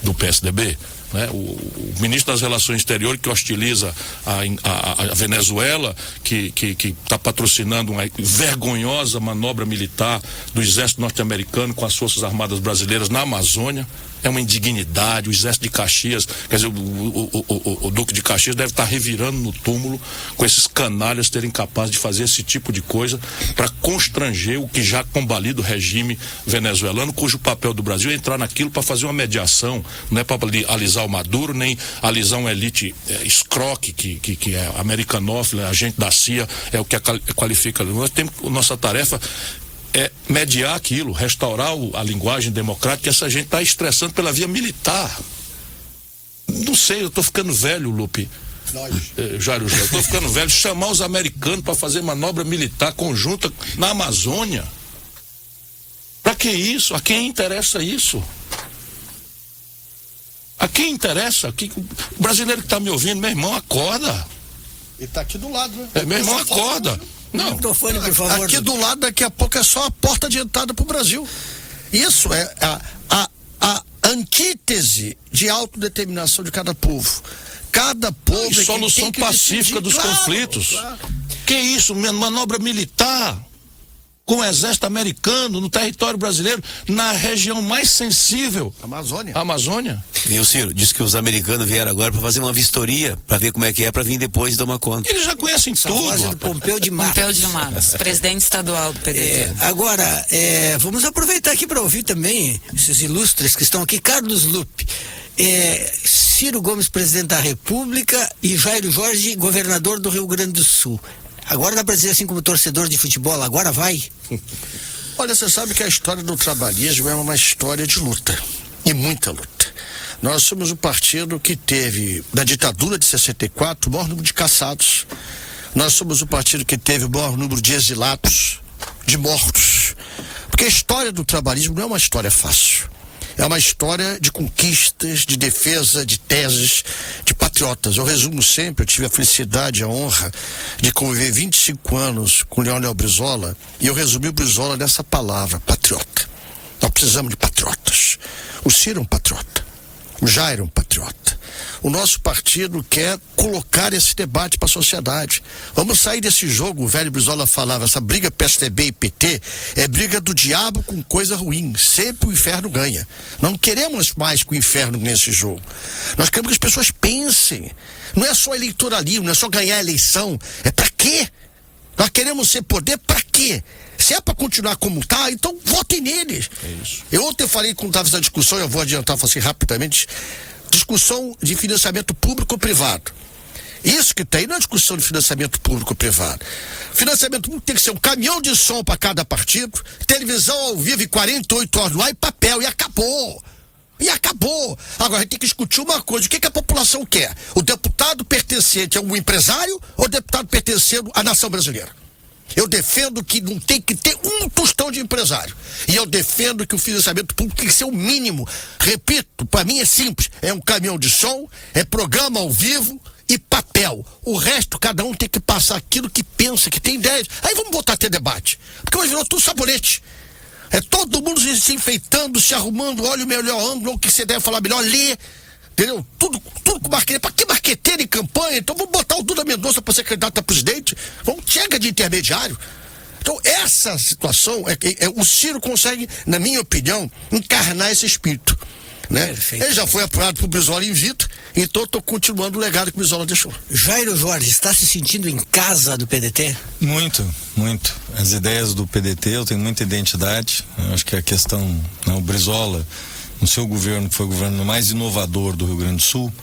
do PSDB. Né? O ministro das Relações Exteriores que hostiliza a Venezuela, que está patrocinando uma vergonhosa manobra militar do exército norte-americano com as Forças Armadas Brasileiras na Amazônia. É uma indignidade. O exército de Caxias, quer dizer, o Duque de Caxias deve estar revirando no túmulo com esses canalhas terem capaz de fazer esse tipo de coisa para constranger o que já combalido regime venezuelano, cujo papel do Brasil é entrar naquilo para fazer uma mediação, não é para alisar o Maduro, nem alisar uma elite escroque que é americanófila, agente da CIA, é o que qualifica. Nós temos, nossa tarefa é mediar aquilo, restaurar a linguagem democrática que essa gente está estressando pela via militar. Não sei, eu estou ficando velho, Lupe. Jairo, eu estou ficando velho. Chamar os americanos para fazer manobra militar conjunta na Amazônia. Para que isso? A quem interessa isso? A quem interessa? O brasileiro que está me ouvindo, meu irmão, acorda. Ele está aqui do lado, né? Meu irmão, acorda. Não. Microfone, por favor. Aqui do lado, daqui a pouco é só a porta de entrada para o Brasil. Isso é a antítese de autodeterminação de cada povo. Cada povo e solução pacífica dos conflitos. Claro. Que isso? Manobra militar com o exército americano no território brasileiro, na região mais sensível. Amazônia. Viu, Ciro? Diz que os americanos vieram agora para fazer uma vistoria, para ver como é que é, para vir depois tomar conta. Eles já conhecem tudo. Do Pompeu de Matos. Pompeu de Matos, presidente estadual do PDT. Agora, vamos aproveitar aqui para ouvir também esses ilustres que estão aqui. Carlos Lupe, Ciro Gomes, presidente da República, e Jairo Jorge, governador do Rio Grande do Sul. Agora dá para dizer assim, como torcedor de futebol, agora vai? Olha, você sabe que a história do trabalhismo é uma história de luta, e muita luta. Nós somos o partido que teve, na ditadura de 64, o maior número de caçados. Nós somos o partido que teve o maior número de exilados, de mortos. Porque a história do trabalhismo não é uma história fácil. É uma história de conquistas, de defesa, de teses, de patriotas. Eu resumo sempre, eu tive a felicidade, a honra de conviver 25 anos com Leonel Brizola, e eu resumi o Brizola nessa palavra, patriota. Nós precisamos de patriotas. O Ciro é um patriota. O Jair é um patriota. O nosso partido quer colocar esse debate para a sociedade. Vamos sair desse jogo, o velho Brizola falava, essa briga PSDB e PT é briga do diabo com coisa ruim. Sempre o inferno ganha. Não queremos mais que o inferno ganhe esse jogo. Nós queremos que as pessoas pensem. Não é só eleitoralismo, não é só ganhar a eleição. É para quê? Nós queremos ser poder para quê? Se é para continuar como está, então votem neles. É isso. Eu ontem falei, quando estava essa discussão, eu vou adiantar assim rapidamente, discussão de financiamento público-privado. Isso que tem não é discussão de financiamento público-privado. Financiamento público tem que ser um caminhão de som para cada partido, televisão ao vivo em 48 horas no ar e papel, e acabou. E acabou. Agora a gente tem que discutir uma coisa: o que a população quer? O deputado pertencente a um empresário ou o deputado pertencendo à nação brasileira? Eu defendo que não tem que ter um tostão de empresário. E eu defendo que o financiamento público tem que ser o mínimo. Repito, para mim é simples. É um caminhão de som, é programa ao vivo e papel. O resto, cada um tem que passar aquilo que pensa, que tem ideias. Aí vamos voltar a ter debate. Porque hoje virou tudo sabonete. É todo mundo se enfeitando, se arrumando, olha o melhor ângulo, o que você deve falar melhor, lê. Entendeu? Tudo com marqueteiro. Para que marqueteiro em campanha? Então vamos botar o Duda Mendonça para ser candidato a presidente. Chega de intermediário. Então essa situação, o Ciro consegue, na minha opinião, encarnar esse espírito. Né? Ele já foi apurado por Brizola in vitro, então eu estou continuando o legado que o Brizola deixou. Jairo Jorge, está se sentindo em casa do PDT? Muito, muito. As ideias do PDT, eu tenho muita identidade. Eu acho que a questão, o Brizola, no seu governo, que foi o governo mais inovador do Rio Grande do Sul,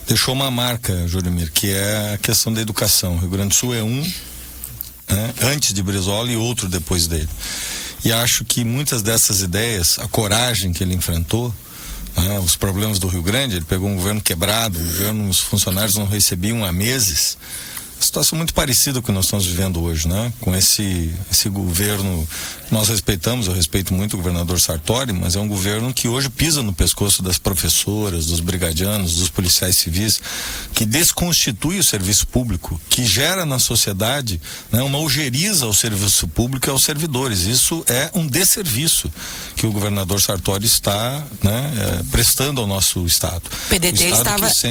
deixou uma marca, Jorimir, que é a questão da educação. O Rio Grande do Sul é antes de Brizola e outro depois dele. E acho que muitas dessas ideias, a coragem que ele enfrentou, os problemas do Rio Grande, ele pegou um governo quebrado, os funcionários não recebiam há meses. Situação muito parecida com o que nós estamos vivendo hoje, né? Com esse governo, nós respeitamos, eu respeito muito o governador Sartori, mas é um governo que hoje pisa no pescoço das professoras, dos brigadianos, dos policiais civis, que desconstitui o serviço público, que gera na sociedade, né, uma ojeriza ao serviço público e aos servidores. Isso é um desserviço que o governador Sartori está, prestando ao nosso Estado. O PDT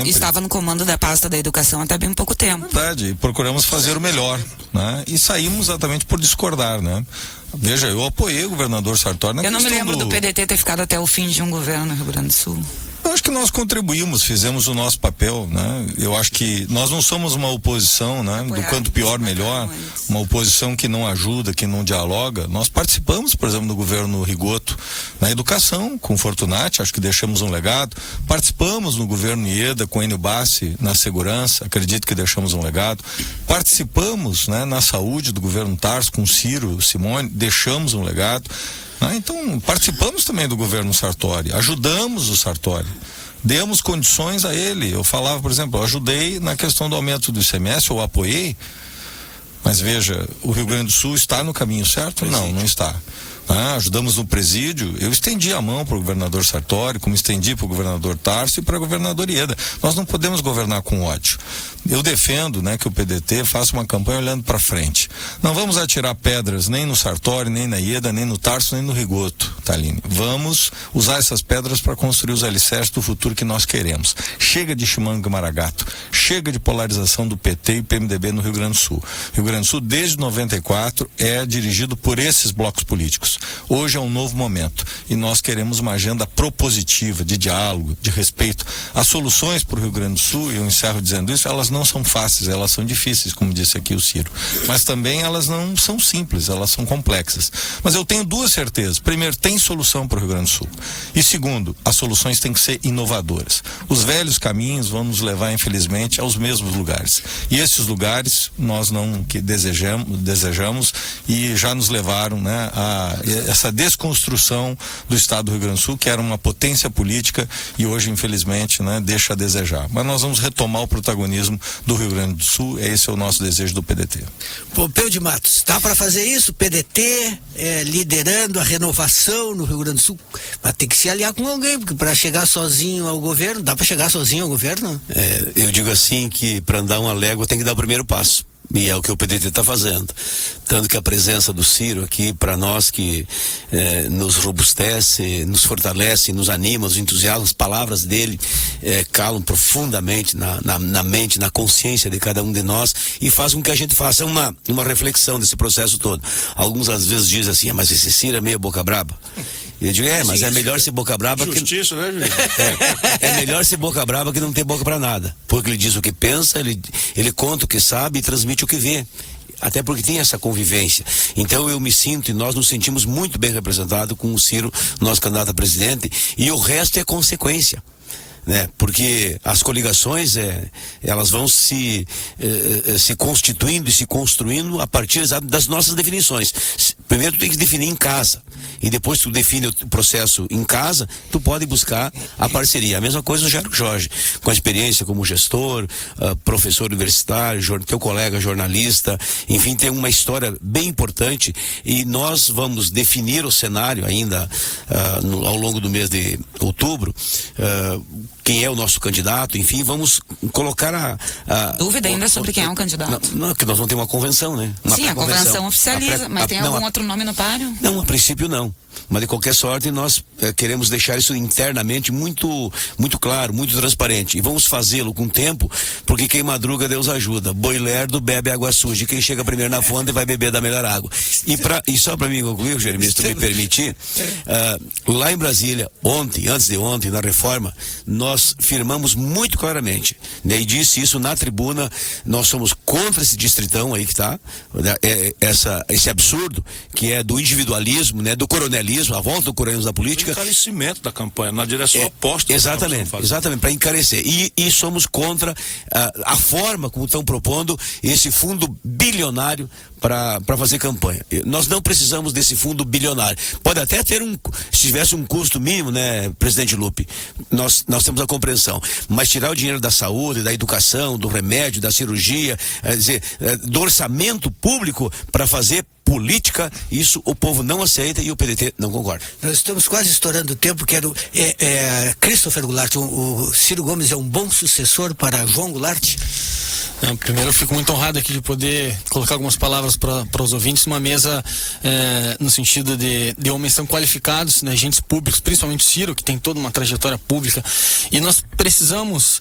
estava no comando da pasta da educação até bem pouco tempo. Verdade. Procuramos fazer o melhor, né? E saímos exatamente por discordar, né? Veja, eu apoiei o governador Sartori na Eu não me lembro do PDT ter ficado até o fim de um governo no Rio Grande do Sul. Eu acho que nós contribuímos, fizemos o nosso papel, né? Eu acho que nós não somos uma oposição, né? Do quanto pior, melhor. Uma oposição que não ajuda, que não dialoga. Nós participamos, por exemplo, do governo Rigoto na educação, com Fortunati, acho que deixamos um legado. Participamos no governo Ieda, com Enio Bassi, na segurança, acredito que deixamos um legado. Participamos, né, na saúde do governo Tarso, com Ciro, Simone, deixamos um legado. Então, participamos também do governo Sartori, ajudamos o Sartori, demos condições a ele. Eu falava, por exemplo, eu ajudei na questão do aumento do ICMS, eu apoiei, mas veja, o Rio Grande do Sul está no caminho certo? Não está. Ajudamos no presídio, eu estendi a mão para o governador Sartori, como estendi para o governador Tarso e para o governador Ieda. Nós não podemos governar com ódio. Eu defendo, né, que o PDT faça uma campanha olhando para frente. Não vamos atirar pedras nem no Sartori, nem na Ieda, nem no Tarso, nem no Rigoto, Taline. Vamos usar essas pedras para construir os alicerces do futuro que nós queremos. Chega de Chimango e Maragato, chega de polarização do PT e PMDB no Rio Grande do Sul. Rio Grande do Sul, desde 94, é dirigido por esses blocos políticos. anos. Hoje é um novo momento e nós queremos uma agenda propositiva, de diálogo, de respeito. As soluções para o Rio Grande do Sul, e eu encerro dizendo isso, elas não são fáceis, elas são difíceis, como disse aqui o Ciro. Mas também elas não são simples, elas são complexas. Mas eu tenho duas certezas. Primeiro, tem solução para o Rio Grande do Sul. E segundo, as soluções têm que ser inovadoras. Os velhos caminhos vão nos levar, infelizmente, aos mesmos lugares. E esses lugares nós não desejamos e já nos levaram, né, a essa desconstrução do Estado do Rio Grande do Sul, que era uma potência política e hoje, infelizmente, né, deixa a desejar. Mas nós vamos retomar o protagonismo do Rio Grande do Sul, esse é o nosso desejo do PDT. Pompeu de Matos, tá para fazer isso? PDT liderando a renovação no Rio Grande do Sul, vai ter que se aliar com alguém, porque para chegar sozinho ao governo, dá para chegar sozinho ao governo? Eu digo assim que para andar uma légua tem que dar o primeiro passo. E é o que o PDT está fazendo. Tanto que a presença do Ciro aqui, para nós, que nos robustece, nos fortalece, nos anima, nos entusiasma, as palavras dele calam profundamente na mente, na consciência de cada um de nós e faz com que a gente faça uma reflexão desse processo todo. Alguns às vezes dizem assim, mas esse Ciro é meio boca braba. E eu digo, mas é melhor ser boca braba Justiça, né, Juiz? É melhor ser boca braba que não ter boca para nada. Porque ele diz o que pensa, ele conta o que sabe e transmite o que vê. Até porque tem essa convivência. Então eu me sinto e nós nos sentimos muito bem representados com o Ciro, nosso candidato a presidente, e o resto é consequência. Né? Porque as coligações elas vão se constituindo e se construindo a partir das nossas definições. Primeiro tu tem que definir em casa e depois tu define o processo em casa, tu pode buscar a parceria. A mesma coisa o Jairo Jorge, com a experiência como gestor, professor universitário, teu colega jornalista, enfim, tem uma história bem importante e nós vamos definir o cenário ainda ao longo do mês de outubro, quem é o nosso candidato, enfim, vamos colocar Dúvida ainda sobre quem é o candidato? Não, que nós vamos ter uma convenção, né? Sim, a convenção oficializa, mas tem algum outro nome no páreo? Não, a princípio não. Mas de qualquer sorte nós queremos deixar isso internamente muito, muito claro, muito transparente. E vamos fazê-lo com tempo, porque quem madruga Deus ajuda. Boi lerdo bebe água suja. E quem chega primeiro na fonte vai beber da melhor água. E só para mim concluir, Jeremias, se tu me permitir, lá em Brasília, antes de ontem, na reforma, nós firmamos muito claramente, né, e disse isso na tribuna, nós somos contra esse distritão aí que está, esse absurdo que é do individualismo, né, do coronelismo, a volta do coronelismo da política. O encarecimento da campanha, na direção oposta. Exatamente, para encarecer. E somos contra a forma como estão propondo esse fundo bilionário para fazer campanha. Nós não precisamos desse fundo bilionário. Pode até ter se tivesse um custo mínimo, né, presidente Lupe, nós temos a compreensão, mas tirar o dinheiro da saúde, da educação, do remédio, da cirurgia, do orçamento público para fazer política, isso o povo não aceita e o PDT não concorda. Nós estamos quase estourando o tempo. Quero Christopher Goulart, o Ciro Gomes é um bom sucessor para João Goulart? Primeiro eu fico muito honrado aqui de poder colocar algumas palavras para os ouvintes numa mesa no sentido de homens tão qualificados, né, agentes públicos, principalmente o Ciro, que tem toda uma trajetória pública, e nós precisamos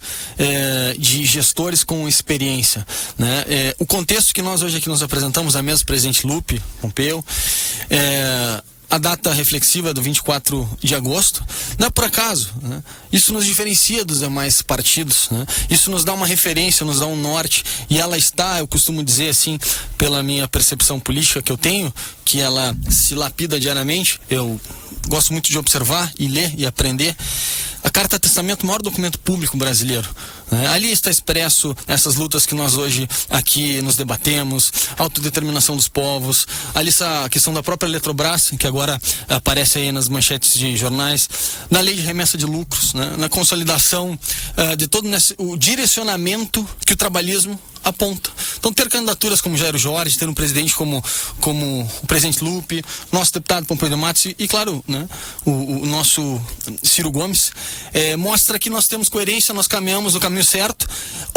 de gestores com experiência, né? O contexto que nós hoje aqui nos apresentamos, a mesa presidente Lupe, Pompeu, a data reflexiva do 24 de agosto, não é por acaso, né? Isso nos diferencia dos demais partidos, né? Isso nos dá uma referência, nos dá um norte, e ela está, eu costumo dizer assim, pela minha percepção política que eu tenho, que ela se lapida diariamente, eu gosto muito de observar e ler e aprender. A Carta Testamento, o maior documento público brasileiro, né? Ali está expresso essas lutas que nós hoje aqui nos debatemos, autodeterminação dos povos, ali está a questão da própria Eletrobras, que agora aparece aí nas manchetes de jornais, na lei de remessa de lucros, né? Na consolidação de todo o direcionamento que o trabalhismo aponta. Então, ter candidaturas como Jairo Jorge, ter um presidente como o presidente Lupe, nosso deputado Pompeu de Matos e claro, né, o nosso Ciro Gomes, mostra que nós temos coerência, nós caminhamos no caminho certo,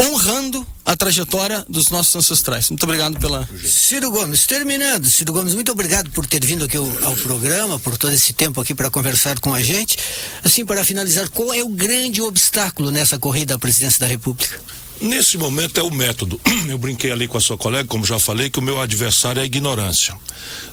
honrando a trajetória dos nossos ancestrais. Muito obrigado pela... Ciro Gomes, terminando. Ciro Gomes, muito obrigado por ter vindo aqui ao programa, por todo esse tempo aqui para conversar com a gente. Assim, para finalizar, qual é o grande obstáculo nessa corrida à presidência da República? Nesse momento é o método. Eu brinquei ali com a sua colega, como já falei, que o meu adversário é a ignorância.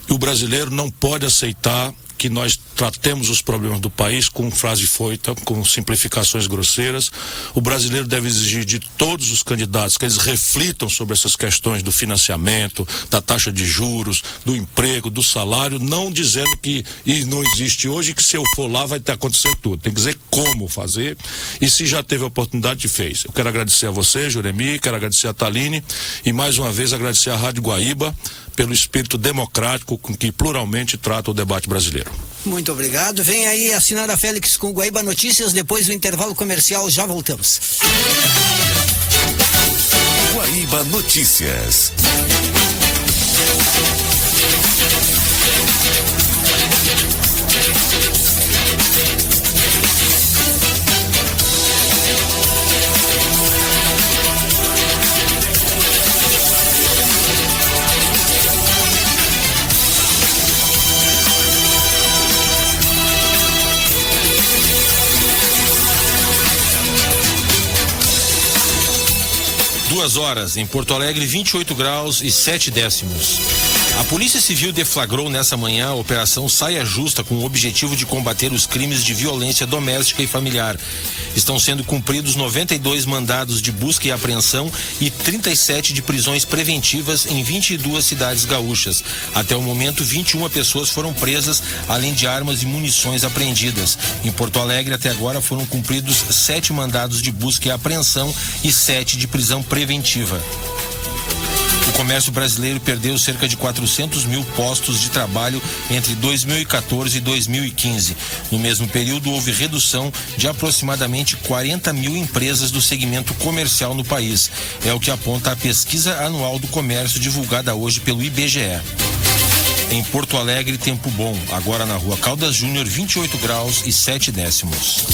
E o brasileiro não pode aceitar que nós tratemos os problemas do país com frase foita, com simplificações grosseiras. O brasileiro deve exigir de todos os candidatos que eles reflitam sobre essas questões do financiamento, da taxa de juros, do emprego, do salário, não dizendo que não existe hoje, que se eu for lá vai ter acontecer tudo. Tem que dizer como fazer, e se já teve a oportunidade, fez. Eu quero agradecer a você, Juremi, quero agradecer a Taline, e mais uma vez agradecer a Rádio Guaíba pelo espírito democrático com que pluralmente trata o debate brasileiro. Muito obrigado. Vem aí a senhora Félix com Guaíba Notícias, depois do intervalo comercial, já voltamos. Guaíba Notícias. Horas, em Porto Alegre, 28 graus e 7 décimos. A Polícia Civil deflagrou nessa manhã a Operação Saia Justa com o objetivo de combater os crimes de violência doméstica e familiar. Estão sendo cumpridos 92 mandados de busca e apreensão e 37 de prisões preventivas em 22 cidades gaúchas. Até o momento, 21 pessoas foram presas, além de armas e munições apreendidas. Em Porto Alegre, até agora, foram cumpridos 7 mandados de busca e apreensão e 7 de prisão preventiva. O comércio brasileiro perdeu cerca de 400 mil postos de trabalho entre 2014 e 2015. No mesmo período, houve redução de aproximadamente 40 mil empresas do segmento comercial no país. É o que aponta a pesquisa anual do comércio divulgada hoje pelo IBGE. Em Porto Alegre, tempo bom. Agora na Rua Caldas Júnior, 28 graus e 7 décimos.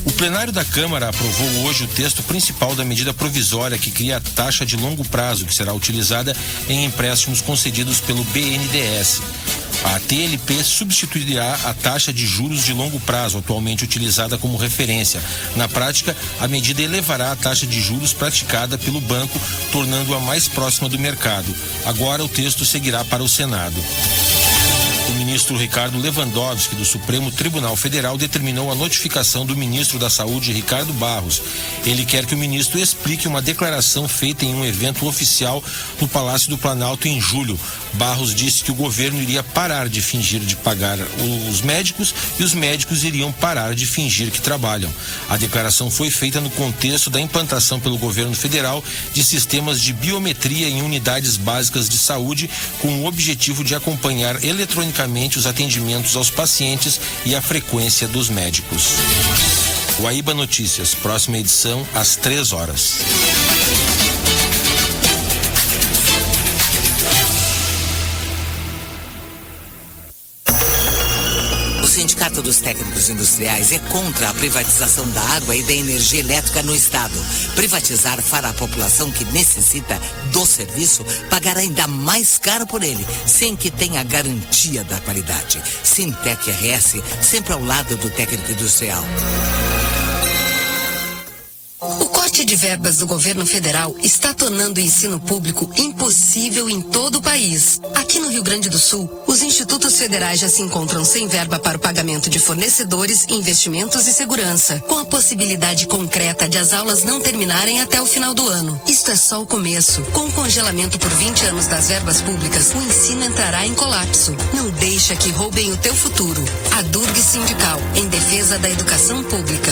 O plenário da Câmara aprovou hoje o texto principal da medida provisória que cria a taxa de longo prazo, que será utilizada em empréstimos concedidos pelo BNDES. A TLP substituirá a taxa de juros de longo prazo, atualmente utilizada como referência. Na prática, a medida elevará a taxa de juros praticada pelo banco, tornando-a mais próxima do mercado. Agora o texto seguirá para o Senado. O ministro Ricardo Lewandowski, do Supremo Tribunal Federal, determinou a notificação do ministro da Saúde, Ricardo Barros. Ele quer que o ministro explique uma declaração feita em um evento oficial no Palácio do Planalto em julho. Barros disse que o governo iria parar de fingir de pagar os médicos e os médicos iriam parar de fingir que trabalham. A declaração foi feita no contexto da implantação pelo governo federal de sistemas de biometria em unidades básicas de saúde, com o objetivo de acompanhar eletronicamente os atendimentos aos pacientes e a frequência dos médicos. Guaíba Notícias, próxima edição às 3 horas. O Sindicato dos Técnicos Industriais é contra a privatização da água e da energia elétrica no estado. Privatizar fará a população que necessita do serviço pagar ainda mais caro por ele, sem que tenha garantia da qualidade. Sintec RS, sempre ao lado do técnico industrial. O corte de verbas do governo federal está tornando o ensino público impossível em todo o país. Aqui no Rio Grande do Sul, os institutos federais já se encontram sem verba para o pagamento de fornecedores, investimentos e segurança, com a possibilidade concreta de as aulas não terminarem até o final do ano. Isto é só o começo. Com o congelamento por 20 anos das verbas públicas, o ensino entrará em colapso. Não deixa que roubem o teu futuro. A Durg Sindical, em defesa da educação pública.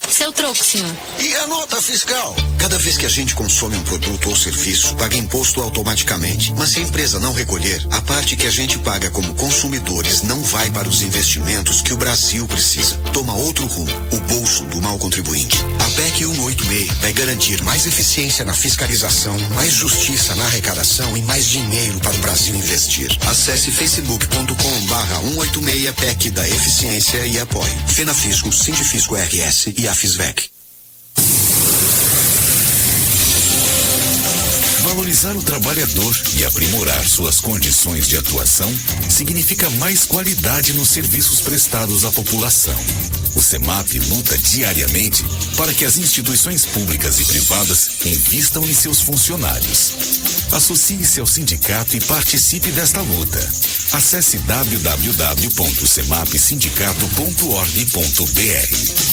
Seu troco, senhor. E a nota fiscal? Cada vez que a gente consome um produto ou serviço, paga imposto automaticamente. Mas se a empresa não recolher, a parte que a gente paga como consumidores não vai para os investimentos que o Brasil precisa. Toma outro rumo, o bolso do mau contribuinte. A PEC 186 vai garantir mais eficiência na fiscalização, mais justiça na arrecadação e mais dinheiro para o Brasil investir. Acesse facebook.com/186 PEC da Eficiência e apoie. Fenafisco, Sindifisco RS e a FISVEC. Valorizar o trabalhador e aprimorar suas condições de atuação significa mais qualidade nos serviços prestados à população. O CEMAP luta diariamente para que as instituições públicas e privadas invistam em seus funcionários. Associe-se ao sindicato e participe desta luta. Acesse www.semapsindicato.org.br.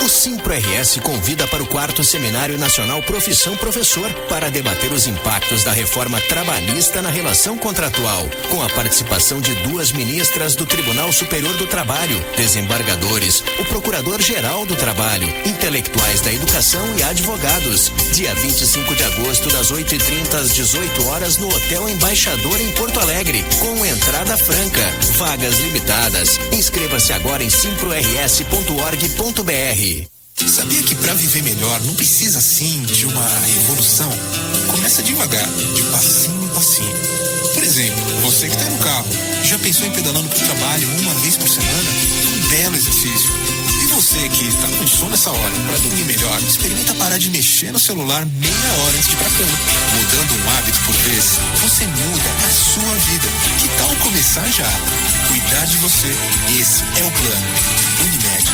O Simpro-RS convida para o 4º Seminário Nacional Profissão Professor para debater os impactos da reforma trabalhista na relação contratual, com a participação de 2 ministras do Tribunal Superior do Trabalho, desembargadores, o Procurador-Geral do Trabalho, intelectuais da educação e advogados. Dia 25 de agosto, das 8h30 às 18 horas, no Hotel Embaixador, em Porto Alegre, com entrada franca. Vagas limitadas. Inscreva-se agora em simprors.org.br. Sabia que para viver melhor não precisa sim de uma revolução? Começa devagar, de passinho em passinho. Por exemplo, você que está no carro, já pensou em pedalando para o trabalho uma vez por semana? Um belo exercício. E você que está com sono nessa hora, para dormir melhor, experimenta parar de mexer no celular meia hora antes de ir para a cama. Mudando um hábito por vez, você muda a sua vida. Que tal começar já? Cuidar de você. Esse é o plano. Unimed.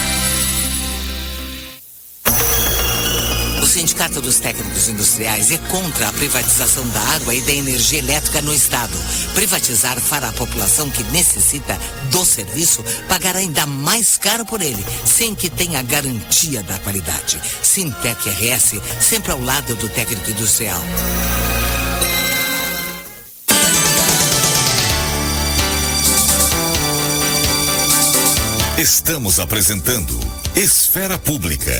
O Sindicato dos Técnicos Industriais é contra a privatização da água e da energia elétrica no estado. Privatizar fará a população que necessita do serviço pagar ainda mais caro por ele, sem que tenha garantia da qualidade. Sintec RS, sempre ao lado do técnico industrial. Estamos apresentando Esfera Pública.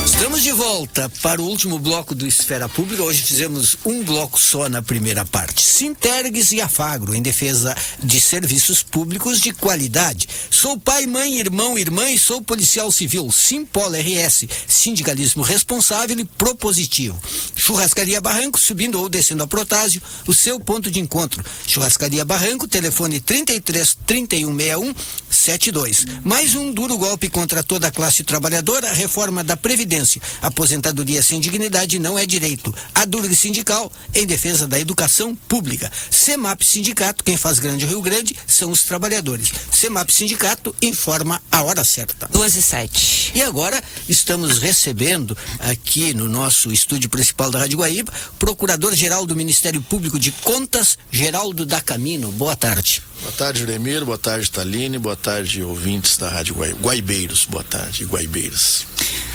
Estamos de volta para o último bloco do Esfera Pública. Hoje fizemos um bloco só na primeira parte. Sintergs e Afagro, em defesa de serviços públicos de qualidade. Sou pai, mãe, irmão, irmã e sou policial civil. Simpol RS, sindicalismo responsável e propositivo. Churrascaria Barranco, subindo ou descendo a Protásio, o seu ponto de encontro. Churrascaria Barranco, telefone 33 3161 72. Mais um duro golpe contra toda a classe trabalhadora, a reforma da Previdência. Aposentadoria sem dignidade não é direito. A Durga Sindical em defesa da educação pública. CEMAP Sindicato, quem faz grande Rio Grande são os trabalhadores. CEMAP Sindicato informa a hora certa. 2h07. E agora estamos recebendo aqui no nosso estúdio principal da Rádio Guaíba, Procurador-Geral do Ministério Público de Contas, Geraldo da Camino. Boa tarde. Boa tarde, Juremir. Boa tarde, Taline. Boa tarde, ouvintes da Rádio Guaibeiros. Boa tarde, Guaibeiras.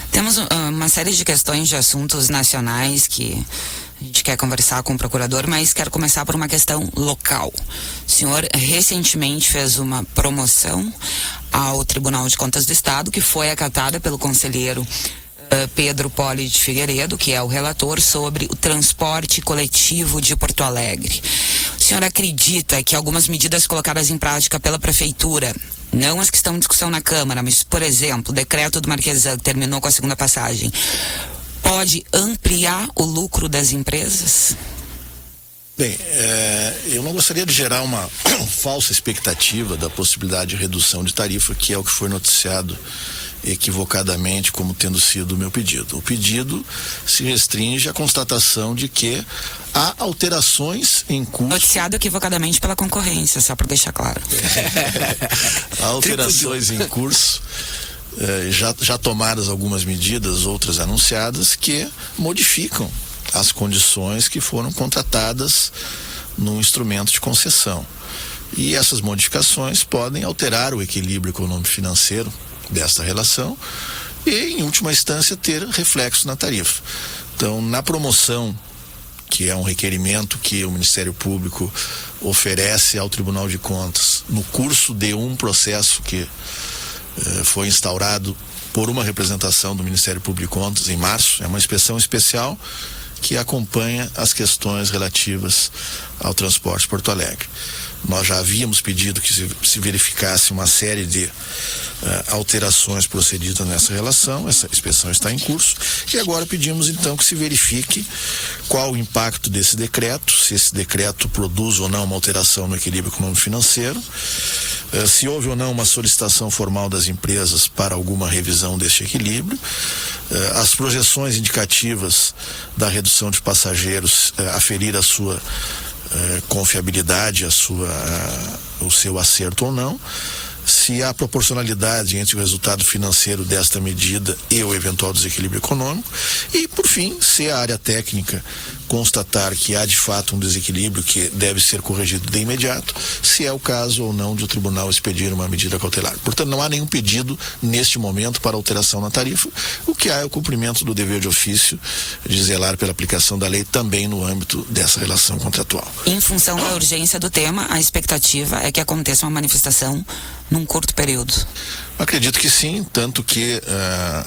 Temos uma série de questões de assuntos nacionais que a gente quer conversar com o procurador, mas quero começar por uma questão local. O senhor recentemente fez uma promoção ao Tribunal de Contas do Estado, que foi acatada pelo conselheiro Pedro Poli de Figueiredo, que é o relator sobre o transporte coletivo de Porto Alegre. O senhor acredita que algumas medidas colocadas em prática pela Prefeitura, não as que estão em discussão na Câmara, mas, por exemplo, o decreto do Marquesan, que terminou com a segunda passagem, pode ampliar o lucro das empresas? Bem, eu não gostaria de gerar uma falsa expectativa da possibilidade de redução de tarifa, que é o que foi noticiado equivocadamente como tendo sido o meu pedido. O pedido se restringe à constatação de que há alterações em curso. Noticiado equivocadamente pela concorrência, só para deixar claro. Há alterações em curso, já tomadas algumas medidas, outras anunciadas, que modificam as condições que foram contratadas no instrumento de concessão. E essas modificações podem alterar o equilíbrio econômico-financeiro desta relação e, em última instância, ter reflexo na tarifa. Então, na promoção, que é um requerimento que o Ministério Público oferece ao Tribunal de Contas, no curso de um processo que foi instaurado por uma representação do Ministério Público de Contas em março, é uma inspeção especial que acompanha as questões relativas ao transporte Porto Alegre. Nós já havíamos pedido que se verificasse uma série de alterações procedidas nessa relação. Essa inspeção está em curso e agora pedimos então que se verifique qual o impacto desse decreto, se esse decreto produz ou não uma alteração no equilíbrio econômico-financeiro, se houve ou não uma solicitação formal das empresas para alguma revisão deste equilíbrio, as projeções indicativas da redução de passageiros, aferir a sua confiabilidade, o seu acerto ou não, se há proporcionalidade entre o resultado financeiro desta medida e o eventual desequilíbrio econômico e, por fim, se a área técnica constatar que há de fato um desequilíbrio que deve ser corrigido de imediato, se é o caso ou não de o tribunal expedir uma medida cautelar. Portanto, não há nenhum pedido neste momento para alteração na tarifa. O que há é o cumprimento do dever de ofício de zelar pela aplicação da lei também no âmbito dessa relação contratual. Em função da urgência do tema, a expectativa é que aconteça uma manifestação num curto período. Acredito que sim, tanto que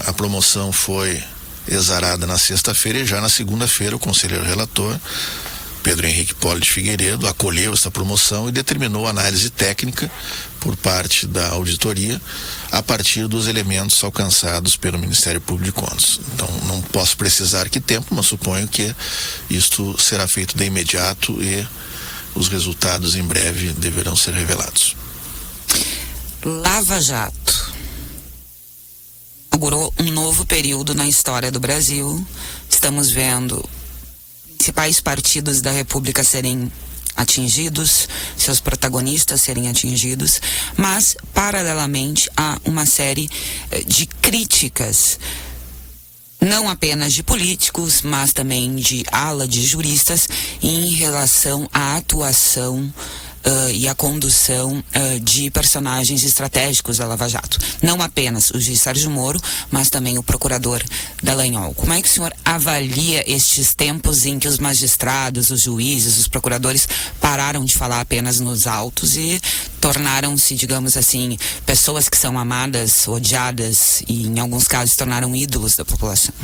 a promoção foi exarada na sexta-feira e já na segunda-feira o conselheiro relator, Pedro Henrique Poli de Figueiredo, acolheu essa promoção e determinou análise técnica por parte da auditoria a partir dos elementos alcançados pelo Ministério Público de Contas. Então, não posso precisar que tempo, mas suponho que isto será feito de imediato e os resultados em breve deverão ser revelados. Lava Jato inaugurou um novo período na história do Brasil. Estamos vendo principais partidos da República serem atingidos, seus protagonistas serem atingidos, mas, paralelamente, há uma série de críticas, não apenas de políticos, mas também de ala de juristas, em relação à atuação e a condução de personagens estratégicos da Lava Jato. Não apenas o juiz Sérgio Moro, mas também o procurador Dallagnol. Como é que o senhor avalia estes tempos em que os magistrados, os juízes, os procuradores pararam de falar apenas nos autos e tornaram-se, digamos assim, pessoas que são amadas, odiadas e, em alguns casos, se tornaram ídolos da população?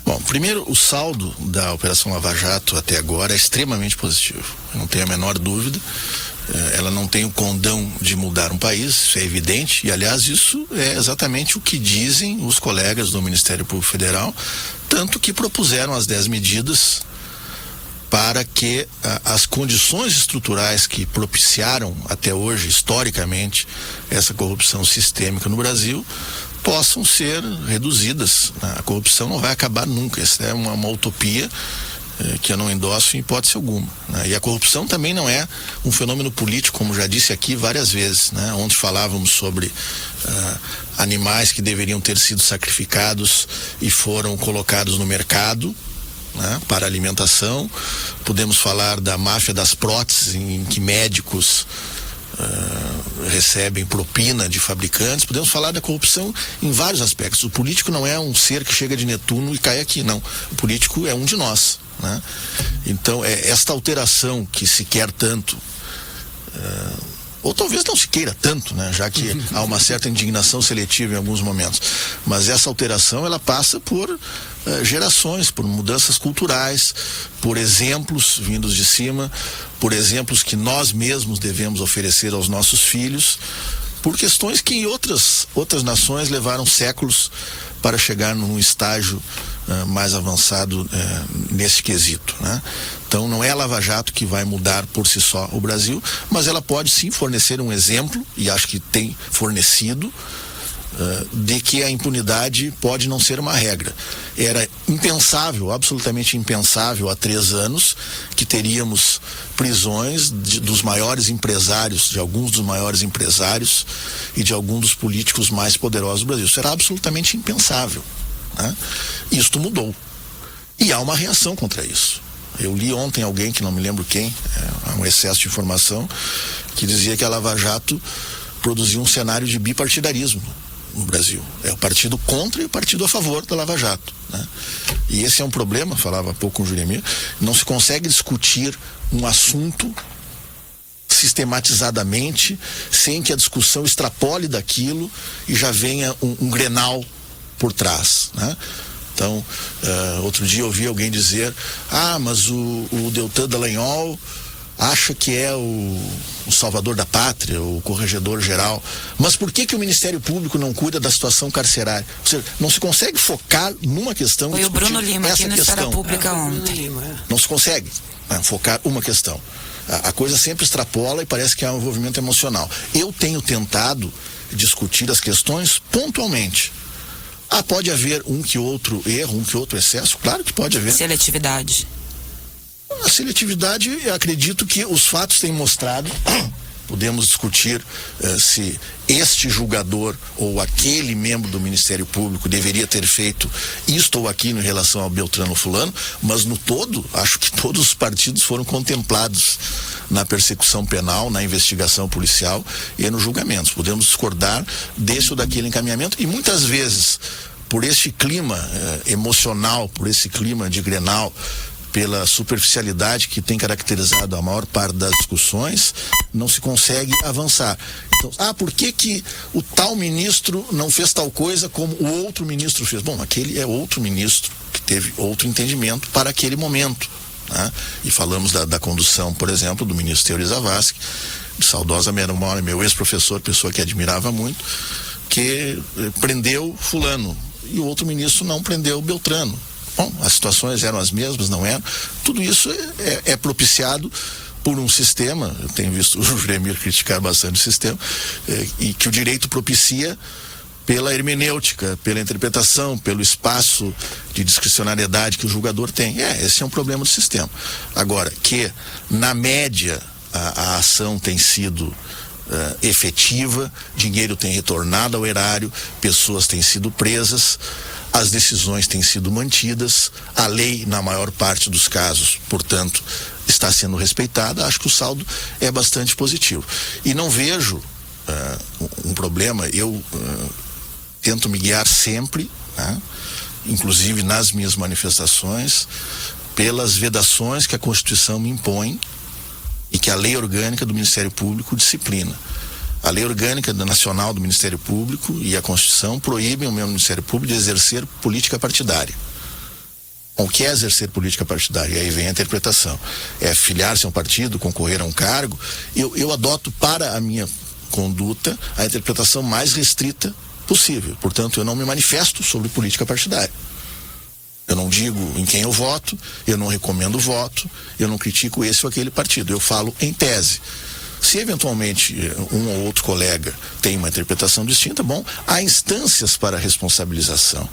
Bom, primeiro, o saldo da Operação Lava Jato até agora é extremamente positivo. Não tenho a menor dúvida. Ela não tem o condão de mudar um país, isso é evidente, e aliás isso é exatamente o que dizem os colegas do Ministério Público Federal, tanto que propuseram as 10 medidas para que as condições estruturais que propiciaram até hoje, historicamente, essa corrupção sistêmica no Brasil, possam ser reduzidas. A corrupção não vai acabar nunca, essa é uma utopia que eu não endosso em hipótese alguma, né? E a corrupção também não é um fenômeno político, como já disse aqui várias vezes, né? Ontem falávamos sobre animais que deveriam ter sido sacrificados e foram colocados no mercado, né, para alimentação. Podemos falar da máfia das próteses, em que médicos recebem propina de fabricantes. Podemos falar da corrupção em vários aspectos. O político não é um ser que chega de Netuno e cai aqui, não. O político é um de nós, né? Então, esta alteração que se quer tanto, ou talvez não se queira tanto, né? Já que há uma certa indignação seletiva em alguns momentos, mas essa alteração ela passa por gerações, por mudanças culturais, por exemplos vindos de cima, por exemplos que nós mesmos devemos oferecer aos nossos filhos, por questões que em outras nações levaram séculos para chegar num estágio mais avançado nesse quesito, né? Então não é a Lava Jato que vai mudar por si só o Brasil, mas ela pode sim fornecer um exemplo, e acho que tem fornecido, de que a impunidade pode não ser uma regra. Era impensável, absolutamente impensável há 3 anos que teríamos prisões dos maiores empresários, de alguns dos maiores empresários e de alguns dos políticos mais poderosos do Brasil. Isso era absolutamente impensável, né? Isto mudou. E há uma reação contra isso. Eu li ontem alguém, que não me lembro quem, um excesso de informação, que dizia que a Lava Jato produzia um cenário de bipartidarismo no Brasil. É o partido contra e o partido a favor da Lava Jato, né? E esse é um problema, falava há pouco com o Juremir, não se consegue discutir um assunto sistematizadamente sem que a discussão extrapole daquilo e já venha um grenal por trás, né? Então, outro dia eu ouvi alguém dizer: mas o Deltan Dallagnol acha que é o salvador da pátria, o corregedor geral. Mas por que o Ministério Público não cuida da situação carcerária? Ou seja, não se consegue focar numa questão. Foi o Bruno Lima aqui na Esfera Pública ontem. Não se consegue focar uma questão. A coisa sempre extrapola e parece que há um envolvimento emocional. Eu tenho tentado discutir as questões pontualmente. Pode haver um que outro erro, um que outro excesso? Claro que pode haver. Seletividade. A seletividade, eu acredito que os fatos têm mostrado. Podemos discutir se este julgador ou aquele membro do Ministério Público deveria ter feito isto ou aquilo em relação ao Beltrano Fulano, mas no todo, acho que todos os partidos foram contemplados na persecução penal, na investigação policial e nos julgamentos. Podemos discordar desse ou daquele encaminhamento e muitas vezes, por esse clima emocional, por esse clima de Grenal, pela superficialidade que tem caracterizado a maior parte das discussões, não se consegue avançar. Então, por que o tal ministro não fez tal coisa como o outro ministro fez? Bom, aquele é outro ministro que teve outro entendimento para aquele momento, né? E falamos da condução, por exemplo, do ministro Teori Zavascki, de saudosa memória, meu ex-professor, pessoa que admirava muito, que prendeu fulano, e o outro ministro não prendeu Beltrano. Bom, as situações eram as mesmas, não eram. Tudo isso é propiciado por um sistema, eu tenho visto o Juremir criticar bastante o sistema, e que o direito propicia pela hermenêutica, pela interpretação, pelo espaço de discricionariedade que o julgador tem. Esse é um problema do sistema. Agora, que na média a ação tem sido efetiva, dinheiro tem retornado ao erário, pessoas têm sido presas, as decisões têm sido mantidas, a lei, na maior parte dos casos, portanto, está sendo respeitada. Acho que o saldo é bastante positivo. E não vejo um problema. Eu tento me guiar sempre, né, inclusive nas minhas manifestações, pelas vedações que a Constituição me impõe e que a lei orgânica do Ministério Público disciplina. A lei orgânica nacional do Ministério Público e a Constituição proíbem o meu Ministério Público de exercer política partidária. O que é exercer política partidária? E aí vem a interpretação. É filiar-se a um partido, concorrer a um cargo. Eu adoto para a minha conduta a interpretação mais restrita possível. Portanto, eu não me manifesto sobre política partidária. Eu não digo em quem eu voto, eu não recomendo o voto, eu não critico esse ou aquele partido. Eu falo em tese. Se eventualmente um ou outro colega tem uma interpretação distinta, bom, há instâncias para responsabilização.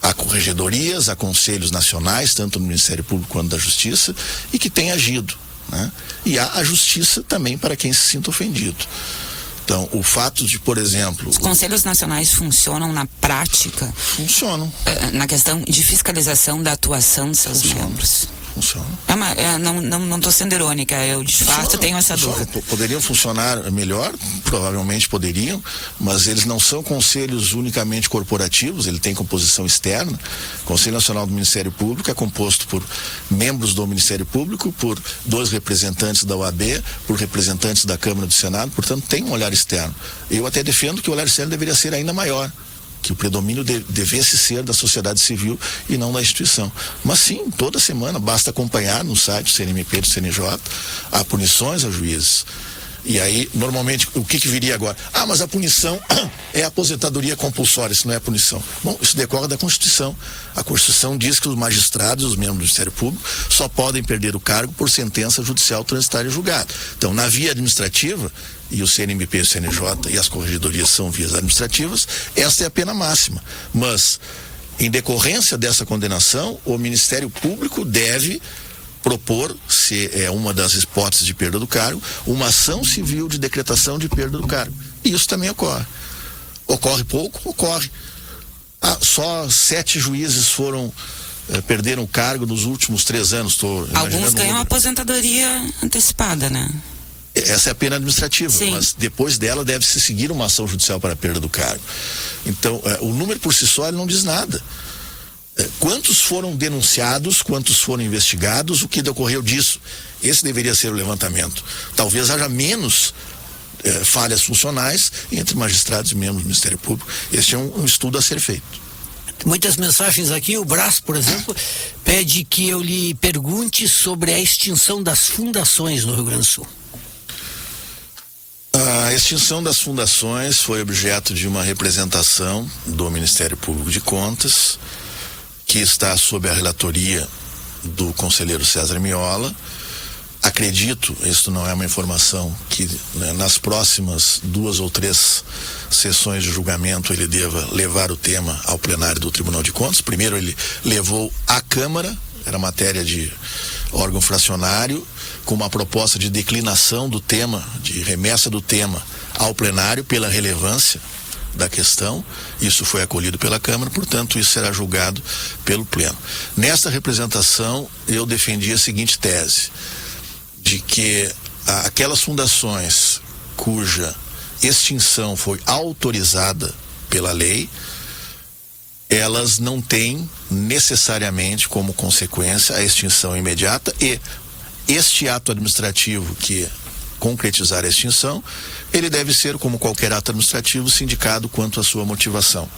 Há corregedorias, há conselhos nacionais, tanto do Ministério Público quanto da Justiça, e que têm agido, né? E há a justiça também para quem se sinta ofendido. Então, o fato de, por exemplo... Os conselhos nacionais funcionam na prática? Funcionam. Na questão de fiscalização da atuação de seus membros? Funciona. Não estou sendo irônica, eu de fato tenho essa dúvida. Poderiam funcionar melhor? Provavelmente poderiam, mas eles não são conselhos unicamente corporativos, ele tem composição externa. O Conselho Nacional do Ministério Público é composto por membros do Ministério Público, por 2 representantes da OAB, por representantes da Câmara e do Senado, portanto tem um olhar externo. Eu até defendo que o olhar externo deveria ser ainda maior, que o predomínio devesse ser da sociedade civil e não da instituição. Mas sim, toda semana, basta acompanhar no site do CNMP, do CNJ, há punições a juízes. E aí, normalmente, o que viria agora? Mas a punição é a aposentadoria compulsória, isso não é punição. Bom, isso decorre da Constituição. A Constituição diz que os magistrados, os membros do Ministério Público, só podem perder o cargo por sentença judicial transitária e julgada. Então, na via administrativa, e o CNMP, o CNJ e as corregedorias são vias administrativas, esta é a pena máxima. Mas, em decorrência dessa condenação, o Ministério Público deve propor, se é uma das hipóteses de perda do cargo, uma ação civil de decretação de perda do cargo. E isso também ocorre. Ocorre pouco? Ocorre. Só 7 juízes perderam o cargo nos últimos 3 anos. Alguns ganham aposentadoria antecipada, né? Essa é a pena administrativa, sim, mas depois dela deve-se seguir uma ação judicial para a perda do cargo. Então, o número por si só ele não diz nada. Quantos foram denunciados, quantos foram investigados, o que decorreu disso? Esse deveria ser o levantamento. Talvez haja menos falhas funcionais entre magistrados e membros do Ministério Público. Este é um estudo a ser feito. Muitas mensagens aqui. O Brás, por exemplo, pede que eu lhe pergunte sobre a extinção das fundações no Rio Grande do Sul. A extinção das fundações foi objeto de uma representação do Ministério Público de Contas, que está sob a relatoria do conselheiro César Miola. Acredito, isso não é uma informação, que nas próximas 2 ou 3 sessões de julgamento ele deva levar o tema ao plenário do Tribunal de Contas. Primeiro ele levou à Câmara, era matéria de órgão fracionário, com uma proposta de declinação do tema, de remessa do tema ao plenário pela relevância da questão. Isso foi acolhido pela Câmara, portanto isso será julgado pelo Pleno. Nesta representação eu defendi a seguinte tese, de que aquelas fundações cuja extinção foi autorizada pela lei, elas não têm necessariamente como consequência a extinção imediata, e este ato administrativo que concretizar a extinção, ele deve ser, como qualquer ato administrativo, sindicado quanto à sua motivação.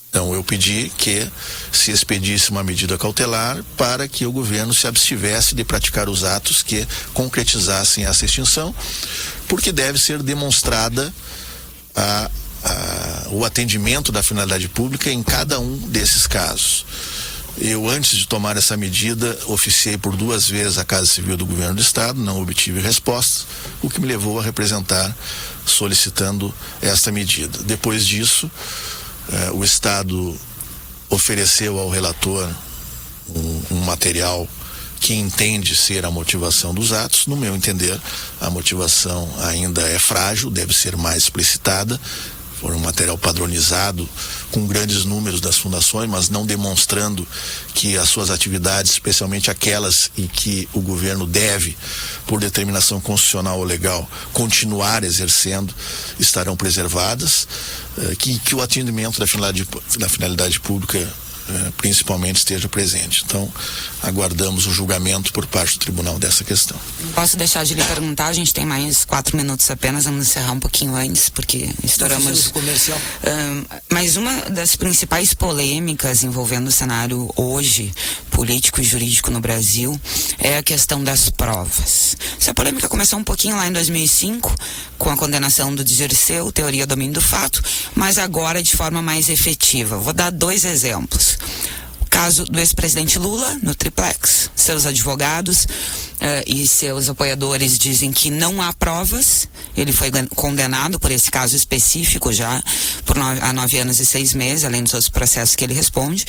Então eu pedi que se expedisse uma medida cautelar para que o governo se abstivesse de praticar os atos que concretizassem essa extinção, porque deve ser demonstrada o atendimento da finalidade pública em cada um desses casos. Eu, antes de tomar essa medida, oficiei por 2 vezes a Casa Civil do Governo do Estado, não obtive resposta, o que me levou a representar solicitando esta medida. Depois disso, o Estado ofereceu ao relator um material que entende ser a motivação dos atos. No meu entender, a motivação ainda é frágil, deve ser mais explicitada. Foi um material padronizado, com grandes números das fundações, mas não demonstrando que as suas atividades, especialmente aquelas em que o governo deve, por determinação constitucional ou legal, continuar exercendo, estarão preservadas, que o atendimento da finalidade pública principalmente esteja presente. Então, aguardamos o julgamento por parte do tribunal dessa questão. Posso deixar de lhe perguntar? A gente tem mais 4 minutos apenas, vamos encerrar um pouquinho antes, porque estouramos. Comercial. Mas uma das principais polêmicas envolvendo o cenário hoje, político e jurídico no Brasil, é a questão das provas. Essa polêmica começou um pouquinho lá em 2005, com a condenação do Dirceu, teoria do domínio do fato, mas agora de forma mais efetiva. Vou dar 2 exemplos. O caso do ex-presidente Lula, no triplex. Seus advogados e seus apoiadores dizem que não há provas. Ele foi condenado por esse caso específico já há 9 anos e 6 meses, além dos outros processos que ele responde.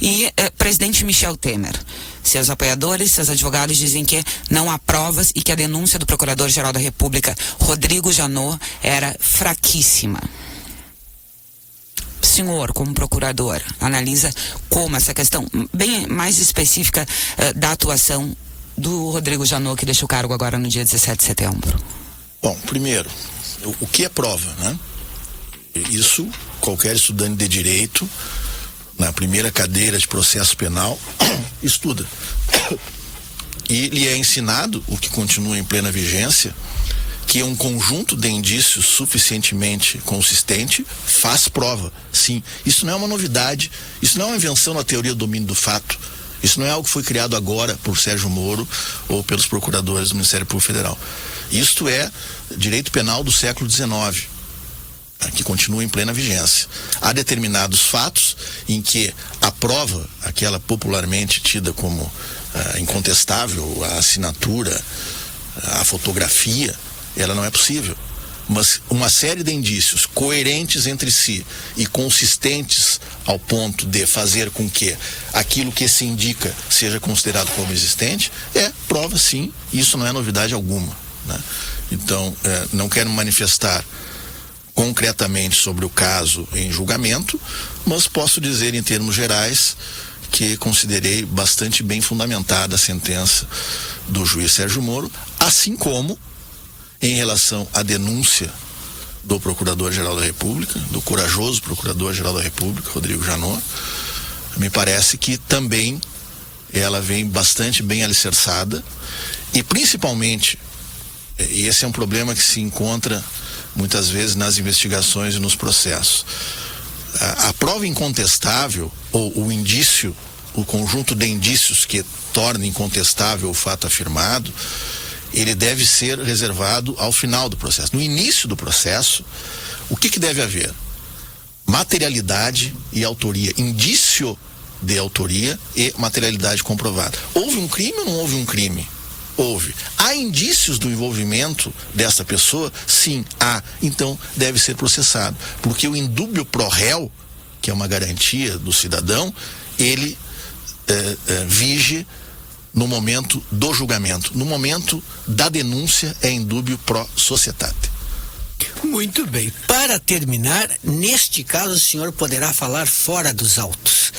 E presidente Michel Temer. Seus apoiadores, seus advogados dizem que não há provas e que a denúncia do Procurador-Geral da República, Rodrigo Janot, era fraquíssima. Senhor, como procurador, analisa como essa questão bem mais específica da atuação do Rodrigo Janot, que deixa o cargo agora no dia 17 de setembro. Bom, primeiro, o que é prova, né? Isso qualquer estudante de direito, na primeira cadeira de processo penal, estuda. E lhe é ensinado, o que continua em plena vigência, que um conjunto de indícios suficientemente consistente faz prova. Sim, isso não é uma novidade, isso não é uma invenção na teoria do domínio do fato, isso não é algo que foi criado agora por Sérgio Moro ou pelos procuradores do Ministério Público Federal. Isto é direito penal do século XIX, que continua em plena vigência. Há determinados fatos em que a prova, aquela popularmente tida como incontestável, a assinatura, a fotografia, ela não é possível. Mas uma série de indícios coerentes entre si e consistentes ao ponto de fazer com que aquilo que se indica seja considerado como existente, é prova, sim. Isso não é novidade alguma, né? Então, não quero manifestar concretamente sobre o caso em julgamento, mas posso dizer em termos gerais que considerei bastante bem fundamentada a sentença do juiz Sérgio Moro, assim como em relação à denúncia do Procurador-Geral da República, do corajoso Procurador-Geral da República, Rodrigo Janot, me parece que também ela vem bastante bem alicerçada e principalmente, e esse é um problema que se encontra muitas vezes nas investigações e nos processos, A prova incontestável, ou o indício, o conjunto de indícios que torna incontestável o fato afirmado, ele deve ser reservado ao final do processo. No início do processo, o que deve haver? Materialidade e autoria, indício de autoria e materialidade comprovada. Houve um crime ou não houve um crime? Houve. Há indícios do envolvimento dessa pessoa? Sim, há. Então deve ser processado. Porque o indúbio pro réu, que é uma garantia do cidadão, ele vige no momento do julgamento. No momento da denúncia é indúbio pro societate. Muito bem. Para terminar, neste caso o senhor poderá falar fora dos autos.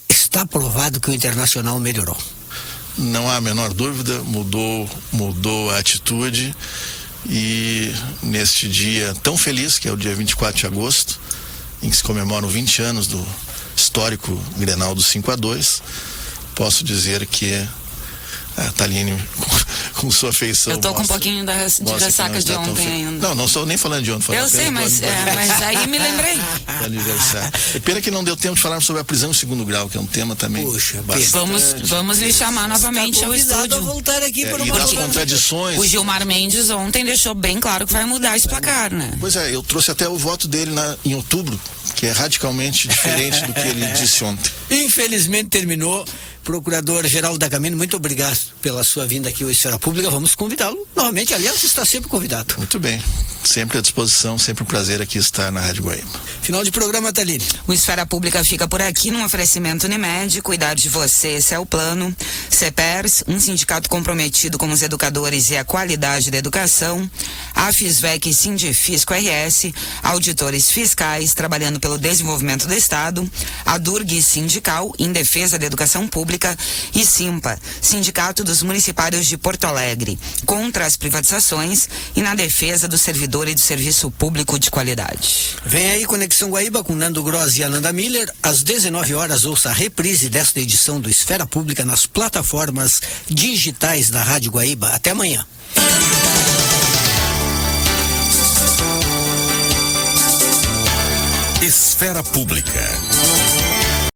Está provado que o Internacional melhorou. Não há a menor dúvida, mudou a atitude, e neste dia tão feliz, que é o dia 24 de agosto, em que se comemoram 20 anos do histórico Grenal do 5-2, posso dizer que a Thaline, com sua feição... Eu tô com um pouquinho de ressaca de ontem ainda. Não estou nem falando de ontem. Eu sei, mas aí me lembrei. Aniversário. É pena que não deu tempo de falar sobre a prisão em segundo grau, que é um tema também... Puxa, vamos lhe chamar novamente ao estúdio. A voltar aqui para e das contradições... O Gilmar Mendes ontem deixou bem claro que vai mudar esse placar, né? Pois é, eu trouxe até o voto dele em outubro, que é radicalmente diferente do que ele disse ontem. Infelizmente terminou. Procurador-Geral da Gamino, muito obrigado pela sua vinda aqui ao Esfera Pública. Vamos convidá-lo novamente. Aliás, está sempre convidado. Muito bem. Sempre à disposição, sempre um prazer aqui estar na Rádio Guaíba. Final de programa, Thaline. O Esfera Pública fica por aqui num oferecimento Unimed, cuidar de você, esse é o plano. CEPERS, um sindicato comprometido com os educadores e a qualidade da educação. A FISVEC e Sindifisco RS, auditores fiscais trabalhando pelo desenvolvimento do Estado. A DURG Sindical, em defesa da educação pública. E SIMPA, Sindicato dos Municipários de Porto Alegre, contra as privatizações e na defesa do servidor e do serviço público de qualidade. Vem aí Conexão Guaíba com Nando Gross e Ananda Miller. Às 19 horas, ouça a reprise desta edição do Esfera Pública nas plataformas digitais da Rádio Guaíba. Até amanhã. Esfera Pública.